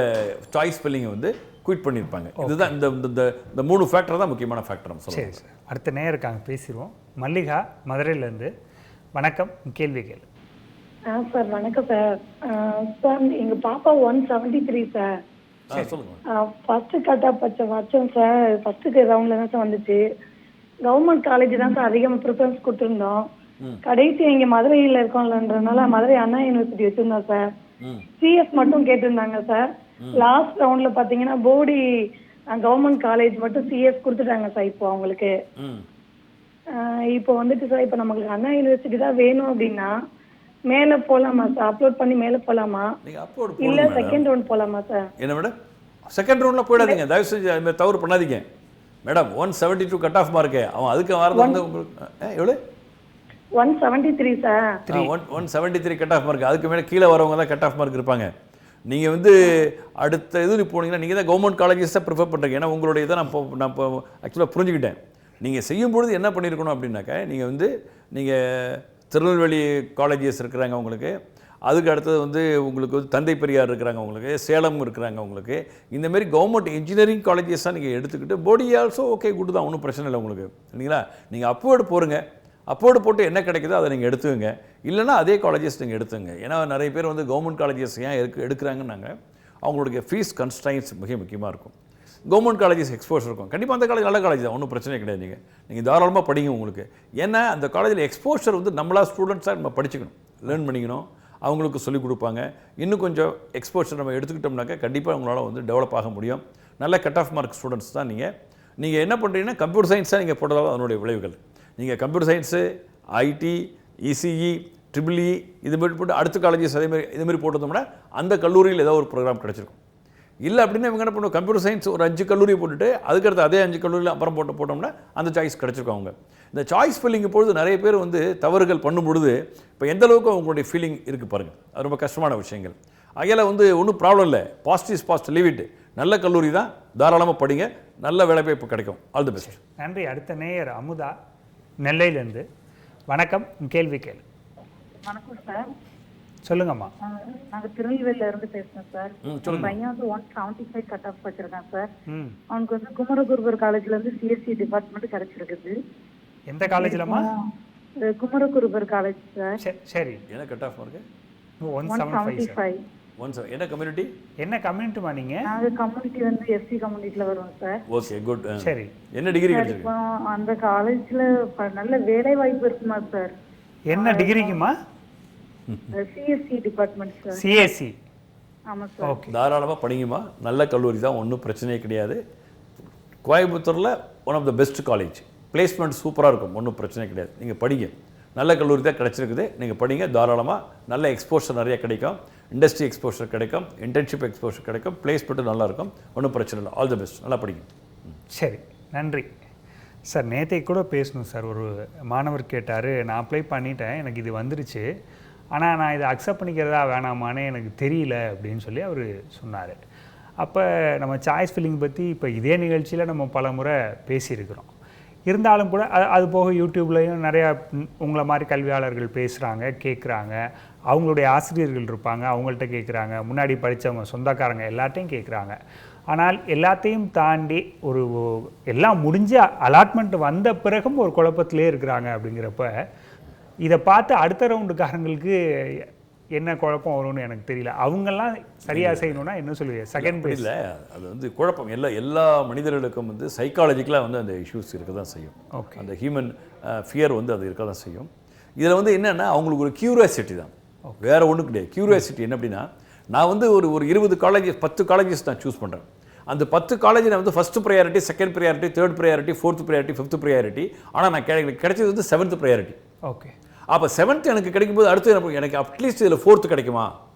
சாய்ஸ் ஸ்பெல்லிங்கை வந்து குயிட் பண்ணியிருப்பாங்க. இதுதான் இந்த 3 ஃபேக்டர் தான் முக்கியமான ஃபேக்டர். சரி சார், அடுத்த நேரம் இருக்காங்க, பேசிடுவோம். மல்லிகா மதுரையிலேருந்து. வணக்கம், கேள்வி கேளு. சார் வணக்கம் சார். சார் எங்கள் பாப்பா 173 சார். ஃபர்ஸ்ட் கட் ஆஃப் வச்சோம் சார். ஃபர்ஸ்ட் ரவுண்ட்ல தான் சார் வந்துச்சு. கவர்மெண்ட் காலேஜ் தான் சார் அதிகமாக ப்ரிஃபரன்ஸ் கொடுத்துருந்தோம். கடைசி இங்கே மதுரையில் இருக்கோம்லன்றதுனால மதுரை அண்ணா யூனிவர்சிட்டி வச்சிருந்தோம் சார். சிஎஸ் மட்டும் கேட்டிருந்தாங்க சார். லாஸ்ட் ரவுண்ட்ல பார்த்தீங்கன்னா போடி கவர்மெண்ட் காலேஜ் மட்டும் சிஎஸ் கொடுத்துட்டாங்க சார். இப்போ அவங்களுக்கு இப்போ வந்துட்டு சார், இப்போ நமக்கு அண்ணா யூனிவர்சிட்டி தான் வேணும் அப்படின்னா மேலே போகலாமா சார்? அப்லோட் பண்ணி மேலே போகலாமா, இல்லை செகண்ட் ரவுண்ட் போகலாமா சார்? என்ன மேடம், செகண்ட் ரவுண்டில் போயிடாதீங்க, தயவு செஞ்சு அது தவறு பண்ணாதீங்க மேடம். 172 கட் ஆஃப் மார்க்கு, அவன் அதுக்கு வரது வந்து உங்களுக்கு எவ்வளோ 173 சார். 173 கட் ஆஃப் மார்க், அதுக்கு மேலே கீழே வரவங்க தான் கட் ஆஃப் மார்க் இருப்பாங்க. நீங்கள் வந்து அடுத்த இது போனீங்கன்னா நீங்கள் தான் கவர்மெண்ட் காலேஜஸ் தான் ப்ரிஃபர் பண்ணுறீங்க. ஏன்னா உங்களுடைய இதை நான் இப்போ ஆக்சுவலாக புரிஞ்சுக்கிட்டேன். நீங்கள் செய்யும்பொழுது என்ன பண்ணியிருக்கணும் அப்படின்னாக்கா, நீங்கள் திருநெல்வேலி காலேஜஸ் இருக்கிறாங்க உங்களுக்கு, அதுக்கு அடுத்தது வந்து உங்களுக்கு வந்து தந்தை பெரியார் இருக்கிறாங்க உங்களுக்கு, சேலம் இருக்கிறாங்க உங்களுக்கு, இந்தமாரி கவர்மெண்ட் இன்ஜினியரிங் காலேஜஸாக நீங்கள் எடுத்துக்கிட்டு போடி ஆல்சோ ஓகே குட் தான், ஒன்றும் பிரச்சனை இல்லை உங்களுக்கு. இல்லைங்களா, நீங்கள் அப்போர்டு போருங்க, அப்போர்டு போட்டு என்ன கிடைக்குதோ அதை நீங்கள் எடுத்துங்க, இல்லைனா அதே காலேஜஸ் நீங்கள் எடுத்துங்க. ஏன்னா நிறைய பேர் வந்து கவர்மெண்ட் காலேஜஸ் ஏன் எடுக்கிறாங்கன்னாங்க, அவங்களுடைய ஃபீஸ் கன்ஸ்ட்ரைன்ஸ் மிக முக்கியமாக இருக்கும். கவர்மெண்ட் காலேஜஸ் எக்ஸ்போஷர் இருக்கும், கண்டிப்பாக அந்த காலேஜ் நல்ல காலேஜ் தான், ஒன்றும் பிரச்சனை கிடையாது. நீங்கள் தாராளமாக படிங்க உங்களுக்கு. ஏன்னா அந்த காலேஜில் எக்ஸ்போஷர் வந்து நம்மளா ஸ்டூடெண்ட்ஸாக நம்ம படிச்சுக்கணும், லேர்ன் பண்ணிக்கணும், அவங்களுக்கு சொல்லிக் கொடுப்பாங்க. இன்னும் கொஞ்சம் எக்ஸ்போஷர் நம்ம எடுத்துக்கிட்டோம்னாக்கா கண்டிப்பாக உங்களால் வந்து டெவலப் ஆக முடியும். நல்ல கட் ஆஃப் மார்க் ஸ்டூடெண்ட்ஸ் தான் நீங்கள் என்ன பண்ணுறீங்கன்னா கம்ப்யூட்டர் சயின்ஸாக நீங்கள் போட்டதால் அதனுடைய விளைவுகள். நீங்கள் computer science, IT, ECE, IEEE இதுமாரி போட்டு அடுத்த காலேஜஸ் அதேமாதிரி இதுமாரி போட்டோம்னா அந்த கல்லூரியில் ஏதோ ஒரு ப்ரோக்ராம் கிடச்சிருக்கும். இல்லை அப்படின்னா இவங்க என்ன பண்ணுவோம், கம்ப்யூட்டர் சயின்ஸ் ஒரு 5 கல்லூரி போட்டுட்டு அதுக்கடுத்து அதே 5 கல்லூரியில் அப்புறம் போட்டோம்னா அந்த சாய்ஸ் கிடச்சிருக்கும். அவங்க இந்த சாய்ஸ் ஃபில்லிங் பொழுது நிறைய பேர் வந்து தவறுகள் பண்ணும் பொழுது இப்போ எந்த அளவுக்கு அவங்களுடைய ஃபீலிங் இருக்குது பாருங்கள், அது ரொம்ப கஷ்டமான விஷயங்கள். அதில் வந்து ஒன்றும் ப்ராப்ளம் இல்லை, positive is positive, leave it. நல்ல கல்லூரி தான், தாராளமாக படிங்க, நல்ல வேலைவாய்ப்பு கிடைக்கும். All the best. நன்றி. அடுத்த நேயர் அமுதா நெல்லையிலேருந்து. வணக்கம், கேள்வி கேளு. வணக்கம் சார். சொல்லுங்கம்மா. நாங்கள் திருநெல்வேலியில இருந்து பேசுகிறோம் சார். பையன் வந்து 175 கட் ஆஃப் வச்சிருக்கான் சார். அவனுக்கு வந்து குமரகுருபர் காலேஜ்ல இருந்து சிஎஸ்சி டிபார்ட்மெண்ட் கிடைச்சிருக்குது. எந்த காலேஜ்லமா? Kumaragurupara college sir. சரி, என்ன கட் ஆஃப் மார்க்? 175. என்ன கம்யூனிட்டி? என்ன கம்யூனிட்டிமா நீங்க? நாங்க கம்யூனிட்டி வந்து எஸ்சி கம்யூனிட்டில வருவோம் சார். Okay, good. சரி, என்ன டிகிரி கிடைச்சிருக்கு? அந்த காலேஜ்ல நல்ல வேலை வாய்ப்பு இருக்குமா சார்? என்ன டிகிரிக்குமா? CSC department sir. சிஎஸ்சி. ஆமா சார். ஓகே, தாராளமாக படிங்கம்மா, நல்ல கல்லூரி தான், ஒன்றும் பிரச்சனையே கிடையாது. கோயம்புத்தூரில் one of the best college, placement சூப்பராக இருக்கும், ஒன்றும் பிரச்சனை கிடையாது. நீங்கள் படிங்க, நல்ல கல்லூரி தான் கிடச்சிருக்குது, நீங்கள் படிங்க தாராளமாக. நல்ல எக்ஸ்போஷர் நிறைய கிடைக்கும், இண்டஸ்ட்ரி எக்ஸ்போஷர் கிடைக்கும், இன்டர்ன்ஷிப் எக்ஸ்போஷர் கிடைக்கும், பிளேஸ்மெண்ட்டும் நல்லாயிருக்கும், ஒன்றும் பிரச்சனை இல்லை. ஆல் தி பெஸ்ட், நல்லா படிங்க. சரி, நன்றி சார். நேற்றை கூட பேசணும் சார், ஒரு மாணவர் கேட்டார், நான் அப்ளை பண்ணிட்டேன், எனக்கு இது வந்துருச்சு, ஆனால் நான் இதை அக்செப்ட் பண்ணிக்கிறதா வேணாமான்னு எனக்கு தெரியல அப்படின்னு சொல்லி அவர் சொன்னார். அப்போ நம்ம சாய்ஸ் ஃபில்லிங் பற்றி இப்போ இதே நிகழ்ச்சியில் நம்ம பல முறை பேசியிருக்கிறோம். இருந்தாலும் கூட அது போக யூடியூப்லேயும் நிறையா உங்களை மாதிரி கல்வியாளர்கள் பேசுகிறாங்க, கேட்குறாங்க, அவங்களுடைய ஆசிரியர்கள் இருப்பாங்க, அவங்கள்ட்ட கேட்குறாங்க, முன்னாடி படித்தவங்க சொந்தக்காரங்க எல்லாத்தையும் கேட்குறாங்க. ஆனால் எல்லாத்தையும் தாண்டி ஒரு எல்லாம் முடிஞ்ச அலாட்மெண்ட் வந்த பிறகும் ஒரு குழப்பத்திலே இருக்கிறாங்க. அப்படிங்கிறப்ப இதை பார்த்து அடுத்த ரவுண்டுக்காரங்களுக்கு என்ன குழப்பம் வரும்னு எனக்கு தெரியல. அவங்கெல்லாம் சரியாக செய்யணும்னா என்ன சொல்லுவீங்க? செகண்ட் பேஸ் இல்லை, அது வந்து குழப்பம் எல்லா மனிதர்களுக்கும் வந்து சைக்காலஜிக்கலாக வந்து அந்த இஷ்யூஸ் இருக்க தான் செய்யும். ஓகே, அந்த ஹியூமன் ஃபியர் வந்து அது இருக்க தான் செய்யும். இதில் வந்து என்னென்னா அவங்களுக்கு ஒரு க்யூரியாசிட்டி தான், வேறு ஒன்றும் கிடையாது. க்யூரியாசிட்டி என்ன அப்படின்னா, நான் வந்து ஒரு 20 காலேஜஸ் 10 காலேஜஸ் நான் சூஸ் பண்ணுறேன். அந்த 10 காலேஜ் நான் வந்து first priority, second priority, third priority, fourth priority, fifth priority. ஆனால் நான் கிடைச்சது வந்து 7th ப்ரையாரிட்டி. ஓகே, அப்போ 7th எனக்கு கிடைக்கும்போது அடுத்து எனக்கு அட்லீஸ்ட் இதில் 4th கிடைக்குமா,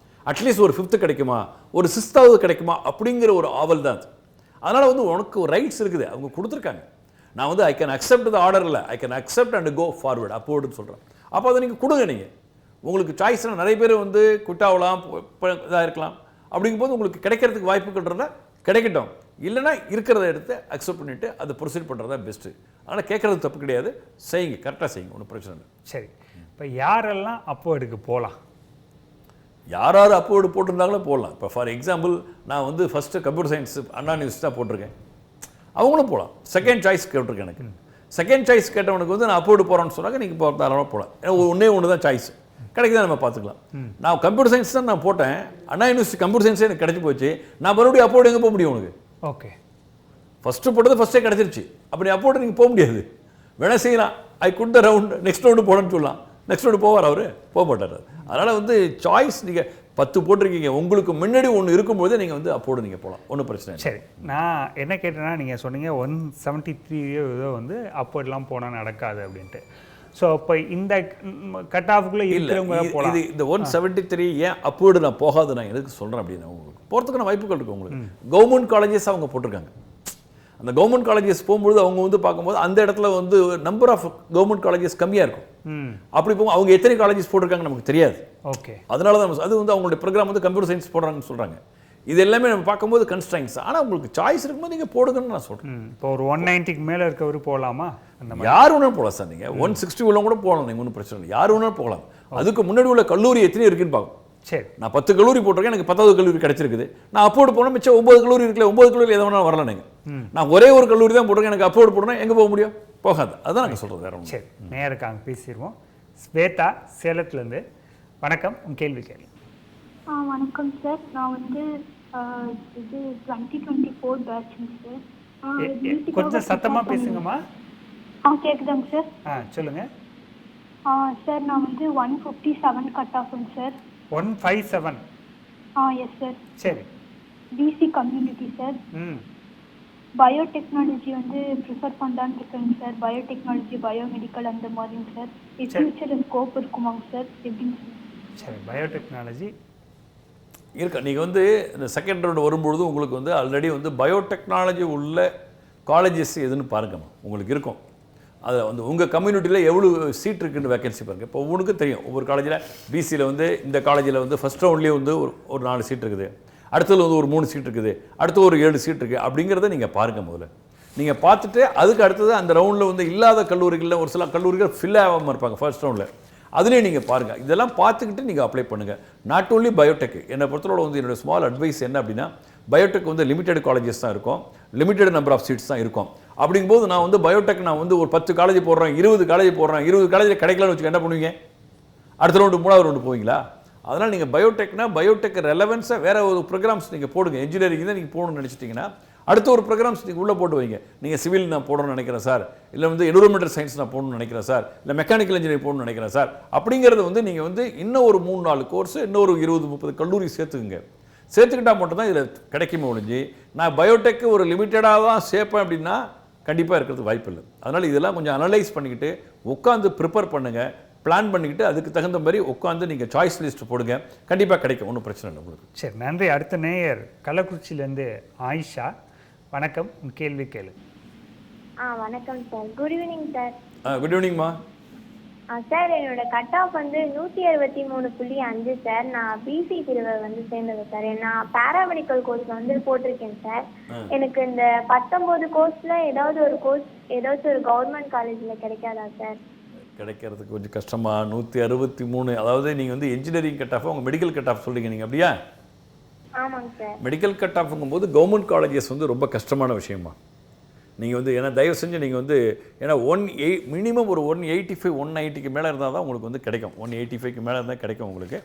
அட்லீஸ்ட் ஒரு 5th கிடைக்குமா, ஒரு 6th கிடைக்குமா அப்படிங்கிற ஒரு ஆவல் தான் அது. அதனால் வந்து உனக்கு ஒரு ரைட்ஸ் இருக்குது, அவங்க கொடுத்துருக்காங்க. நான் வந்து I can accept the order இல்லை, I can accept and go forward அப்போர்டுன்னு சொல்கிறேன். அப்போ அதை நீங்கள் கொடுங்க. நீங்கள் உங்களுக்கு சாய்ஸ்னால் நிறைய பேர் வந்து குட்டாகலாம், இதாக இருக்கலாம். அப்படிங்கும்போது உங்களுக்கு கிடைக்கிறதுக்கு வாய்ப்புகள் இருந்தால் கிடைக்கட்டும், இல்லைனா இருக்கிறத எடுத்து அக்செப்ட் பண்ணிவிட்டு அதை ப்ரொசீட் பண்ணுறது தான் பெஸ்ட்டு. அதனால் கேட்குறது தப்பு கிடையாது, செய்யுங்க, கரெக்டாக செய்யுங்க, ஒன்றும் பிரச்சனை இல்லை. சரி, இப்போ யாரெல்லாம் அப்போர்டுக்கு போகலாம்? யார் அப்போர்டு போட்டிருந்தாங்களோ போடலாம். இப்போ ஃபார் எக்ஸாம்பிள் நான் வந்து ஃபஸ்ட்டு கம்ப்யூட்டர் சயின்ஸ் அண்ணா யூனிவர்சிட்டி தான் போட்டிருக்கேன், அவங்களும் போகலாம். செகண்ட் சாய்ஸ் கேட்டிருக்கேன். எனக்கு செகண்ட் சாய்ஸ் கேட்டவனுக்கு வந்து நான் அப்போர்டு போகிறேன்னு சொன்னாங்க, நீங்கள் தாராளமாக போகலாம். ஏன்னா ஒன்று தான் சாய்ஸ் கிடைக்குதான், நம்ம பார்த்துக்கலாம். நான் கம்ப்யூட்டர் சயின்ஸ் தான் நான் போட்டேன், அண்ணா யூனிவர்சிட்டி கம்ப்யூட்டர் சயின்ஸே எனக்கு கிடைச்சி போச்சு. நான் மறுபடியும் அப்போர்டு எங்கே போக முடியும் உனக்கு? ஓகே, ஃபஸ்ட்டு போட்டது ஃபஸ்ட்டே கிடச்சிருச்சு, அப்படி அப்போர்டு நீங்கள் போக முடியாது. வேணா செய்யலாம், I good the round, next round போடணும்னு சொல்லலாம். நெக்ஸ்ட் ரவுண்டு போவார் அவர், போக மாட்டார். அதனால் வந்து சாய்ஸ் நீங்கள் 10 போட்டிருக்கீங்க, உங்களுக்கு முன்னாடி ஒன்று இருக்கும்போது நீங்கள் வந்து அப்போடு நீங்கள் போகலாம், ஒன்றும் பிரச்சனை இல்லை. சரி, நான் என்ன கேட்டேன்னா, நீங்கள் சொன்னீங்க 173 ஏதோ வந்து அப்போர்ட்லாம் போனால் நடக்காது அப்படின்ட்டு. ஸோ இப்போ இந்த கட் ஆஃபுக்குள்ளே இருக்கிறவங்க போகலாம். இது இந்த 173 ஏன் அப்போர்டு நான் போகாது நான் எதுக்கு சொல்கிறேன் அப்படின்னா, உங்களுக்கு போகிறதுக்கான வாய்ப்புகள் இருக்குது. உங்களுக்கு கவர்மெண்ட் காலேஜஸ் அவங்க போட்டிருக்காங்க. அந்த கவர்மெண்ட் காலேஜஸ் போகும்போது அவங்க வந்து பார்க்கும்போது அந்த இடத்துல வந்து நம்பர் ஆஃப் கவர்மெண்ட் காலேஜஸ் கம்மியாக இருக்கும். அப்படி போகும் அவங்க எத்தனை காலேஜஸ் போட்டிருக்காங்க நமக்கு தெரியாது. ஓகே, அதனால தான் அது வந்து அவங்களுடைய ப்ரோக்ராம் வந்து கம்ப்யூட்டர் சயின்ஸ் போடுறாங்கன்னு சொல்கிறாங்க. இது எல்லாமே நம்ம பார்க்கும்போது கன்ஸ்ட்ரைன்ஸ். ஆனால் உங்களுக்கு சாய்ஸ் இருக்கும்போது நீங்கள் போடுங்கன்னு நான் சொல்கிறேன். இப்போ ஒரு 190க்கு மேலே இருக்கவர் போகலாமா? அந்த மாதிரி யார் வேணாலும் போகலாம் சார். நீங்கள் 160 உள்ள கூட போகலாம், நீங்கள் ஒன்றும் பிரச்சனை இல்லை, யார் வேணாலும் போகலாம். அதுக்கு முன்னாடி உள்ள கல்லூரி எத்தனை இருக்குன்னு பார்க்கும். சரி, நான் 10 கல்லூரி போட்டிருக்கேன், எனக்கு 10வது கல்லூரி கிடைச்சிருக்குது. நான் அப்போர்டு போனால் மிச்சம் 9 கல்லூரி இருக்குல்ல, 9 கல்லூரி எதை வேணாலும் வரலாம். நீங்கள் நான் ஒரே ஒரு கல்லூரி தான் போட்டிருக்கேன், எனக்கு அப்போர்டு போடணும், எங்கே போக முடியும்? போகாது. அதுதான் நாங்கள் சொல்கிறது, வேற ஒன்று. சரி, நேருக்காங்க பேசிடுவோம். ஸ்வேதா சேலத்துலேருந்து, வணக்கம், உங்கள் கேள்வி கேள்வி. வணக்கம் சார், நான் வந்து இது 2024 பேட்சுங்க சார். கொஞ்சம் சத்தமாக பேசுங்கம்மா. கேட்குதாங்க சார்? சொல்லுங்கள் சார். நான் வந்து 157 கட் ஆஃப்ங்க சார். 157? Yes sir. சரி, பிசி கம்யூனிட்டி சார். பயோடெக்னாலஜி வந்து ப்ரிஃபர் பண்ணலான்னு இருக்கேங்க சார். பயோடெக்னாலஜி, பயோமெடிக்கல் அந்த மாதிரிங்க சார். ஃபியூச்சரில் ஸ்கோப் இருக்குமாங்க சார்? எப்படிங்க சார்? சரி, பயோடெக்னாலஜி இருக்கா. நீங்கள் வந்து இந்த செகண்ட் ரவுண்டு வரும்பொழுது உங்களுக்கு வந்து ஆல்ரெடி வந்து பயோடெக்னாலஜி உள்ள காலேஜஸ் எதுன்னு பாருங்கம்மா, உங்களுக்கு இருக்கும். அதை வந்து உங்கள் கம்யூனிட்டியில் எவ்வளோ சீட் இருக்குன்னு வேகன்சி பாருங்கள். இப்போ ஒவ்வொன்றுக்கும் தெரியும். ஒவ்வொரு காலேஜில் பிசியில் வந்து இந்த காலேஜில் வந்து ஃபஸ்ட் ரவுண்ட்லேயே வந்து ஒரு 4 சீட் இருக்குது, அடுத்தது வந்து ஒரு 3 சீட் இருக்குது, அடுத்து ஒரு 7 சீட் இருக்குது. அப்படிங்கிறத நீங்கள் பாருங்கள். முதல்ல நீங்கள் பார்த்துட்டு அதுக்கு அடுத்தது அந்த ரவுண்டில் வந்து இல்லாத கல்லூரிகளில் ஒரு சில கல்லூரிகள் ஃபில் ஆகாமல் இருப்பாங்க ஃபர்ஸ்ட் ரவுண்டில், அதுலேயும் நீங்கள் பாருங்கள். இதெல்லாம் பார்த்துக்கிட்டு நீங்கள் அப்ளை பண்ணுங்கள். Not only Biotech. என்னை பொறுத்தவரை வந்து என்னோடய ஸ்மால் அட்வைஸ் என்ன அப்படின்னா, பயோடெக் வந்து லிமிடெட் காலேஜஸ் தான் இருக்கும், லிமிடெட் நம்பர் ஆஃப் சீட்ஸ் தான் இருக்கும். அப்படிங்கும்போது நான் வந்து பயோடெக் நான் வந்து ஒரு 10 காலேஜ் போடுறேன், 20 காலேஜ் போடுறேன், 20 காலேஜில் கிடைக்கலான்னு வச்சுக்க என்ன பண்ணுவீங்க? அடுத்த ரவுண்டு 3வது ரவுண்டு போவீங்களா? அதனால் நீங்கள் பயோடெக்னா பயோடெக் ரெலவென்ஸாக வேறு ஒரு ப்ரோக்ராம்ஸ் நீங்கள் போடுங்க. இன்ஜினியரிங் தான் நீங்கள் போகணும்னு நினச்சிட்டிங்கன்னா அடுத்த ஒரு ப்ரோக்ராம்ஸ் நீங்கள் உள்ளே போட்டு வைங்க. நீங்கள் சிவில் நான் போடணும்னு நினைக்கிறேன் சார், இல்லை வந்து என்விரான்மெண்டல் சயின்ஸ் நான் போடணும்னு நினைக்கிறேன் சார், இல்லை மெக்கானிக்கல் இன்ஜினியரிங் போடணும்னு நினைக்கிறேன் சார். அப்படிங்கிறது வந்து நீங்கள் வந்து இன்னும் ஒரு 3-4 கோர்ஸ், இன்னொரு 20-30 கல்லூரி சேர்த்துக்குங்க. சேர்த்துக்கிட்டால் மட்டும்தான் இதில் கிடைக்குமே ஒழிஞ்சு நான் பயோடெக்கு ஒரு லிமிட்டடாக தான் சேர்ப்பேன் அப்படின்னா கண்டிப்பாக இருக்கிறது வாய்ப்பு இல்லை. அதனால் இதெல்லாம் கொஞ்சம் அனலைஸ் பண்ணிக்கிட்டு உட்காந்து ப்ரிப்பேர் பண்ணுங்கள், பிளான் பண்ணிக்கிட்டு அதுக்கு தகுந்த மாதிரி உட்காந்து நீங்கள் சாய்ஸ் லிஸ்ட் போடுங்க, கண்டிப்பாக கிடைக்கும், ஒன்றும் பிரச்சனை இல்லை உங்களுக்கு. சரி, நன்றி. அடுத்த நேயர் கள்ளக்குறிச்சியிலேருந்து ஆயிஷா, வணக்கம், உன் கேள்வி கேளு. வணக்கம் sir. Good evening sir. Good ஈவினிங்மா. சார் என்னோட கட் ஆஃப் வந்து 163.5 சார். நான் பிசி பிரிவை வந்து சேர்ந்தது சார். நான் பேராமெடிக்கல் கோர்ஸ் வந்து போட்டிருக்கேன் சார். எனக்கு இந்த 19 கோர்ஸில் ஏதாச்சும் ஒரு கவர்மெண்ட் காலேஜில் கிடைக்காதா சார்? கிடைக்கிறதுக்கு கொஞ்சம் கஷ்டமா? 163, அதாவது நீங்கள் வந்து இன்ஜினியரிங் கட் ஆஃப், உங்கள் மெடிக்கல் கட் ஆஃப் சொல்கிறீங்க நீங்கள், அப்படியா? ஆமாங்க சார். மெடிக்கல் கட் ஆஃப்ங்கும்போது கவர்மெண்ட் காலேஜஸ் வந்து ரொம்ப கஷ்டமான விஷயமா. நீங்கள் வந்து ஏன்னா தயவு செஞ்சு நீங்கள் வந்து ஏன்னா மினிமம் ஒரு 185 190க்கு மேலே இருந்தால் தான் உங்களுக்கு வந்து கிடைக்கும். 185க்கு மேலே இருந்தால் கிடைக்கும் உங்களுக்கு.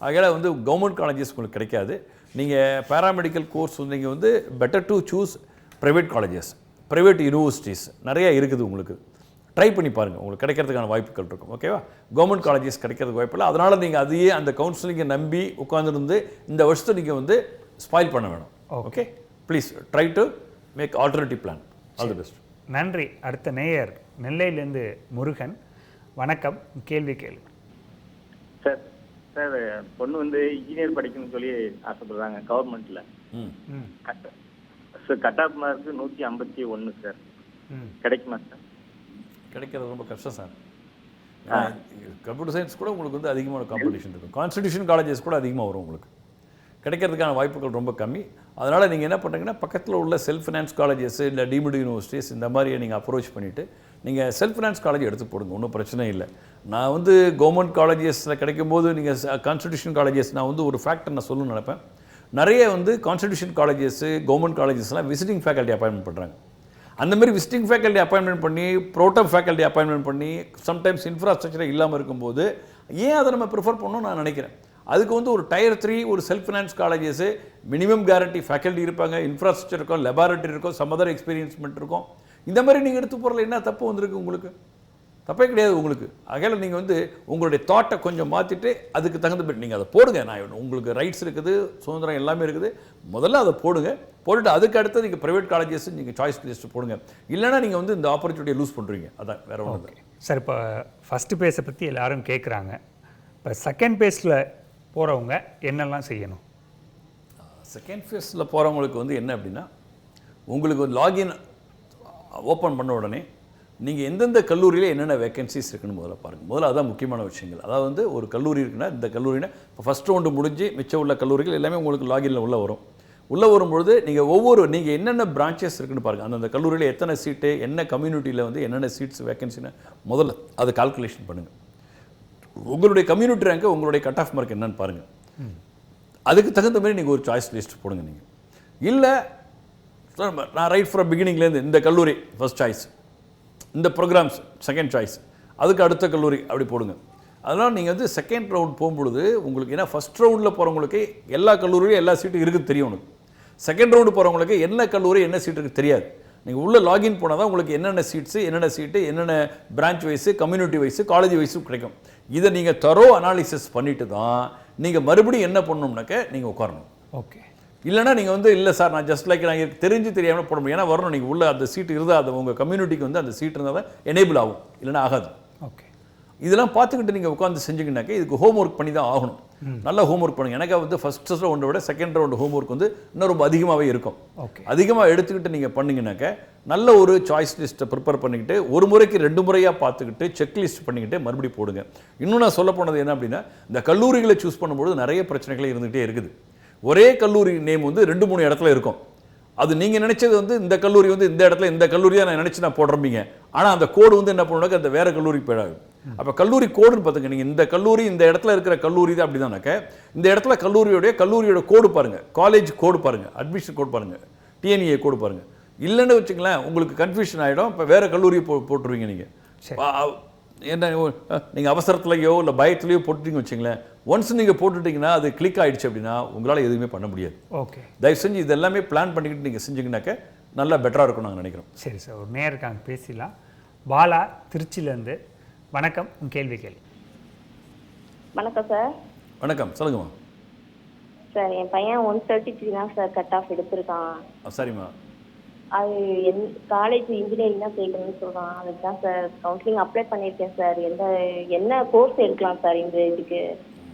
அதனால் வந்து கவர்மெண்ட் காலேஜஸ் உங்களுக்கு கிடைக்காது. நீங்கள் பேராமெடிக்கல் கோர்ஸ் நீங்கள் வந்து better to choose private colleges, private universities நிறையா இருக்குது. உங்களுக்கு ட்ரை பண்ணி பாருங்கள், உங்களுக்கு கிடைக்கிறதுக்கான வாய்ப்புகள் இருக்கும். ஓகேவா? கவர்மெண்ட் காலேஜஸ் கிடைக்கிறதுக்கு வாய்ப்பு இல்லை. அதனால் நீங்கள் அதையே அந்த கவுன்சிலிங்கை நம்பி உட்காந்துருந்து இந்த வருஷத்தை நீங்கள் வந்து ஸ்பாயில் பண்ண வேணும். Okay, please try to make alternative plan. All the best. நன்றி. அடுத்த நேயர் நெல்லையிலேருந்து முருகன். வணக்கம், கேள்வி கேளு. சார் சார் பொண்ணு வந்து இன்ஜினியர் படிக்கணும்னு சொல்லி ஆசைப்படுறாங்க கவர்மெண்ட்டில். Sir cut off mark 151 sir. கிடைக்குமா சார்? கிடைக்கிறது ரொம்ப கஷ்டம் சார். கம்ப்யூட்டர் சயின்ஸ் கூட உங்களுக்கு வந்து அதிகமான காம்படிஷன் இருக்கும். கான்ஸ்டிடியூஷன் காலேஜஸ் கூட அதிகமாக வரும். உங்களுக்கு கிடைக்கிறதுக்கான வாய்ப்புகள் ரொம்ப கம்மி. அதனால் நீங்கள் என்ன பண்ணுறீங்கன்னா பக்கத்தில் உள்ள செல்ஃப் ஃபினான்ஸ் காலேஜஸ் இல்லை டீம்டு யூனிவர்சிட்டிஸ் இந்த மாதிரி நீங்கள் அப்ரோச் பண்ணிவிட்டு நீங்கள் செல்ஃப் ஃபினான்ஸ் காலேஜ் எடுத்து போடுங்க, ஒன்றும் பிரச்சனை இல்லை. நான் வந்து கவர்மெண்ட் காலேஜஸில் கிடைக்கும்போது நீங்கள் கான்ஸ்டிடியூஷன் காலேஜஸ் நான் வந்து ஒரு ஃபேக்டர் நான் சொல்லணும்னு நினைப்பேன். நிறைய வந்து கான்ஸ்டிடியூஷன் காலேஜஸ்ஸு கவர்மெண்ட் காலேஜஸ்லாம் விசிட்டிங் ஃபேக்கல்ட்டி அப்பாயின்மெண்ட் பண்ணுறாங்க. அந்த மாதிரி விசிட்டிங் ஃபேக்கல்ட்டி அப்பாயின்மெண்ட் பண்ணி ப்ரோட்டோம் ஃபேக்கல்ட்டி அப்பாயின்மெண்ட் பண்ணி சம்டைம்ஸ் இன்ஃப்ராஸ்ட்ரக்சரே இல்லாமல் இருக்கும்போது ஏன் அதை நம்ம ப்ரிஃபர் பண்ணணும்னு நான் நினைக்கிறேன். அதுக்கு வந்து ஒரு Tier 3 ஒரு self finance colleges minimum guarantee faculty இருப்பாங்க, இன்ஃப்ராஸ்ட்ரக்சர் இருக்கும், லெபார்ட்டரி இருக்கும், சம் அதர் எக்ஸ்பீரியன்ஸ்மெண்ட் இருக்கும். இந்த மாதிரி நீங்கள் எடுத்து போகிறதுல என்ன தப்பு வந்திருக்கு? உங்களுக்கு தப்பே கிடையாது உங்களுக்கு. ஆகையால் நீங்கள் வந்து உங்களுடைய தாட்டை கொஞ்சம் மாற்றிட்டு அதுக்கு தகுந்த நீங்கள் அதை போடுங்க. நான் உங்களுக்கு ரைட்ஸ் இருக்குது, சுதந்திரம் எல்லாமே இருக்குது. முதல்ல அதை போடுங்க. போட்டுட்டு அதுக்கு அடுத்து நீங்கள் ப்ரைவேட் காலேஜஸ் நீங்கள் சாய்ஸ் லிஸ்ட்டு போடுங்க. இல்லைனா நீங்கள் வந்து இந்த ஆப்பர்ச்சுனிட்டியை லூஸ் பண்ணுறீங்க. அதான் வேறு ஒன்று. சார், இப்போ ஃபஸ்ட்டு பேஸை பற்றி எல்லாரும் கேட்குறாங்க. இப்போ செகண்ட் பேஸில் போகிறவங்க என்னெல்லாம் செய்யணும்? செகண்ட் ஃபேஸில் போகிறவங்களுக்கு வந்து என்ன அப்படின்னா, உங்களுக்கு ஒரு லாகின் ஓப்பன் பண்ண உடனே நீங்கள் எந்தெந்த கல்லூரியில் என்னென்ன வேகன்சிஸ் இருக்குன்னு முதல்ல பாருங்கள். முதல்ல அதான் முக்கியமான விஷயங்கள். அதாவது வந்து ஒரு கல்லூரி இருக்குன்னா இந்த கல்லூரினா இப்போ ஃபஸ்ட் ரவுண்டு முடிஞ்சு மிச்சம் உள்ள கல்லூரிகள் எல்லாமே உங்களுக்கு லாகினில் உள்ளே வரும். உள்ளே வரும்பொழுது நீங்கள் என்னென்ன பிரான்ச்சஸ் இருக்குன்னு பாருங்கள். அந்தந்த கல்லூரியில் எத்தனை சீட்டு, என்ன கம்யூனிட்டியில் வந்து என்னென்ன சீட்ஸ் வேகன்சின்னு முதல்ல அதை கால்குலேஷன் பண்ணுங்கள். உங்களுடைய கம்யூனிட்டி ரேங்க்கு உங்களுடைய கட் ஆஃப் மார்க் என்னன்னு பாருங்கள். அதுக்கு தகுந்த மாதிரி நீங்கள் ஒரு சாய்ஸ் லிஸ்ட் போடுங்க. நீங்கள் இல்லை நான் ரைட் ஃப்ரம் பிகினிங்லேருந்து இந்த கல்லூரி ஃபர்ஸ்ட் சாய்ஸ், இந்த ப்ரோக்ராம்ஸ் செகண்ட் சாய்ஸ், அதுக்கு அடுத்த கல்லூரி அப்படி போடுங்க. அதனால் நீங்கள் வந்து செகண்ட் ரவுண்ட் போகும்பொழுது உங்களுக்கு ஏன்னா ஃபஸ்ட் ரவுண்டில் போகிறவங்களுக்கு எல்லா கல்லூரியும் எல்லா சீட்டும் இருக்குது தெரியும். உங்களுக்கு செகண்ட் ரவுண்டு போகிறவங்களுக்கு என்ன கல்லூரி என்ன சீட் இருக்குது தெரியாது. நீங்கள் உள்ளே லாகின் போனால் தான் உங்களுக்கு என்னென்ன சீட்ஸு, என்னென்ன சீட்டு, என்னென்ன branch wise, community wise, college வைஸும் கிடைக்கும். இதை நீங்கள் தரோ அனாலிசிஸ் பண்ணிவிட்டு தான் நீங்கள் மறுபடியும் என்ன பண்ணணும்னாக்க நீங்கள் உட்காரணும். ஓகே. இல்லைனா நீங்கள் வந்து இல்லை சார் நான் ஜஸ்ட் லைக் நான் தெரிஞ்சு தெரியாமல் போட முடியும். ஏன்னா வரணும், நீங்கள் உள்ள அந்த சீட்டு இருந்தால் அது உங்கள் கம்யூனிட்டிக்கு வந்து அந்த சீட் இருந்தால் தான் எனேபிள் ஆகும், இல்லைனா ஆகாது. ஓகே. இதெல்லாம் பார்த்துக்கிட்டு நீங்கள் உட்காந்து செஞ்சுக்கினாக்க இதுக்கு ஹோம் ஒர்க் பண்ணி தான் ஆகணும். நல்லா ஹோம் ஒர்க் பண்ணுங்கள். எனக்கு வந்து ஃபஸ்ட் ரவுண்டை விட செகண்ட் ரவுண்டு ஹோம் ஒர்க் வந்து இன்னும் ரொம்ப அதிகமாகவே இருக்கும். அதிகமாக எடுத்துக்கிட்டு நீங்கள் பண்ணிங்கனாக்க நல்ல ஒரு சாய்ஸ் லிஸ்ட்டை ப்ரிப்பேர் பண்ணிக்கிட்டு ஒரு முறைக்கு 2 முறையாக பார்த்துக்கிட்டு செக் லிஸ்ட் பண்ணிக்கிட்டு மறுபடியும் போடுங்க. இன்னும் நான் சொல்ல போனது என்ன அப்படின்னா, இந்த கல்லூரிகளை சூஸ் பண்ணும்போது நிறைய பிரச்சனைகள் இருந்துகிட்டே இருக்குது. ஒரே கல்லூரி நேம் வந்து 2-3 இடத்துல இருக்கும். அது நீங்கள் நினச்சது வந்து இந்த கல்லூரி வந்து இந்த இடத்துல இந்த கல்லூரி தான் நான் நினச்சி நான் போடுறீங்க. ஆனால் அந்த கோடு வந்து என்ன பண்ணுவாங்க, அந்த வேறு கல்லூரிக்கு போயிடாது. அப்போ கல்லூரி கோடுன்னு பார்த்துங்க. நீங்கள் இந்த கல்லூரி இந்த இடத்துல இருக்கிற கல்லூரி தான் அப்படி தானாக்க இந்த இடத்துல கல்லூரியோட கோடு பாருங்கள், காலேஜ் கோடு பாருங்கள், அட்மிஷன் கோடு பாருங்கள், டிஎன்ஏ கோடு பாருங்கள். இல்லைன்னு வச்சுங்களேன் உங்களுக்கு கன்ஃபியூஷன் ஆகிடும். இப்போ வேறு கல்லூரி போட்டுருவீங்க. நீங்கள் என்ன நீங்கள் அவசரத்துலையோ இல்லை பயத்துலையோ போட்டுட்டீங்க வச்சுங்களேன். ஒன்ஸ் நீங்கள் போட்டுட்டிங்கன்னா அது கிளிக் ஆகிடுச்சு அப்படின்னா உங்களால் எதுவுமே பண்ண முடியாது. ஓகே. தயவு செஞ்சு இது எல்லாமே பிளான் பண்ணிக்கிட்டு நீங்கள் செஞ்சிங்கனாக்க நல்லா பெட்டராக இருக்கும் நாங்கள் நினைக்கிறோம். சரி சார், ஒரு நேருக்காங்க பேசிடலாம். பாலா திருச்சியிலேருந்து. வணக்கம், உங்கள் கேள்வி கேள்வி. வணக்கம் சார். வணக்கம், சொல்லுங்கம்மா. சார் என் பையன் 133 தான் சார் கட் ஆஃப் எடுத்திருக்கான். சரிம்மா. அது காலேஜ் இன்ஜினியரிங் தான் சேர்க்கணும்னு சொல்கிறான். அதுக்கு தான் சார் கவுன்சிலிங் அப்ளை பண்ணியிருக்கேன் சார். என்ன கோர்ஸ் எடுக்கலாம் சார் இந்த இதுக்கு?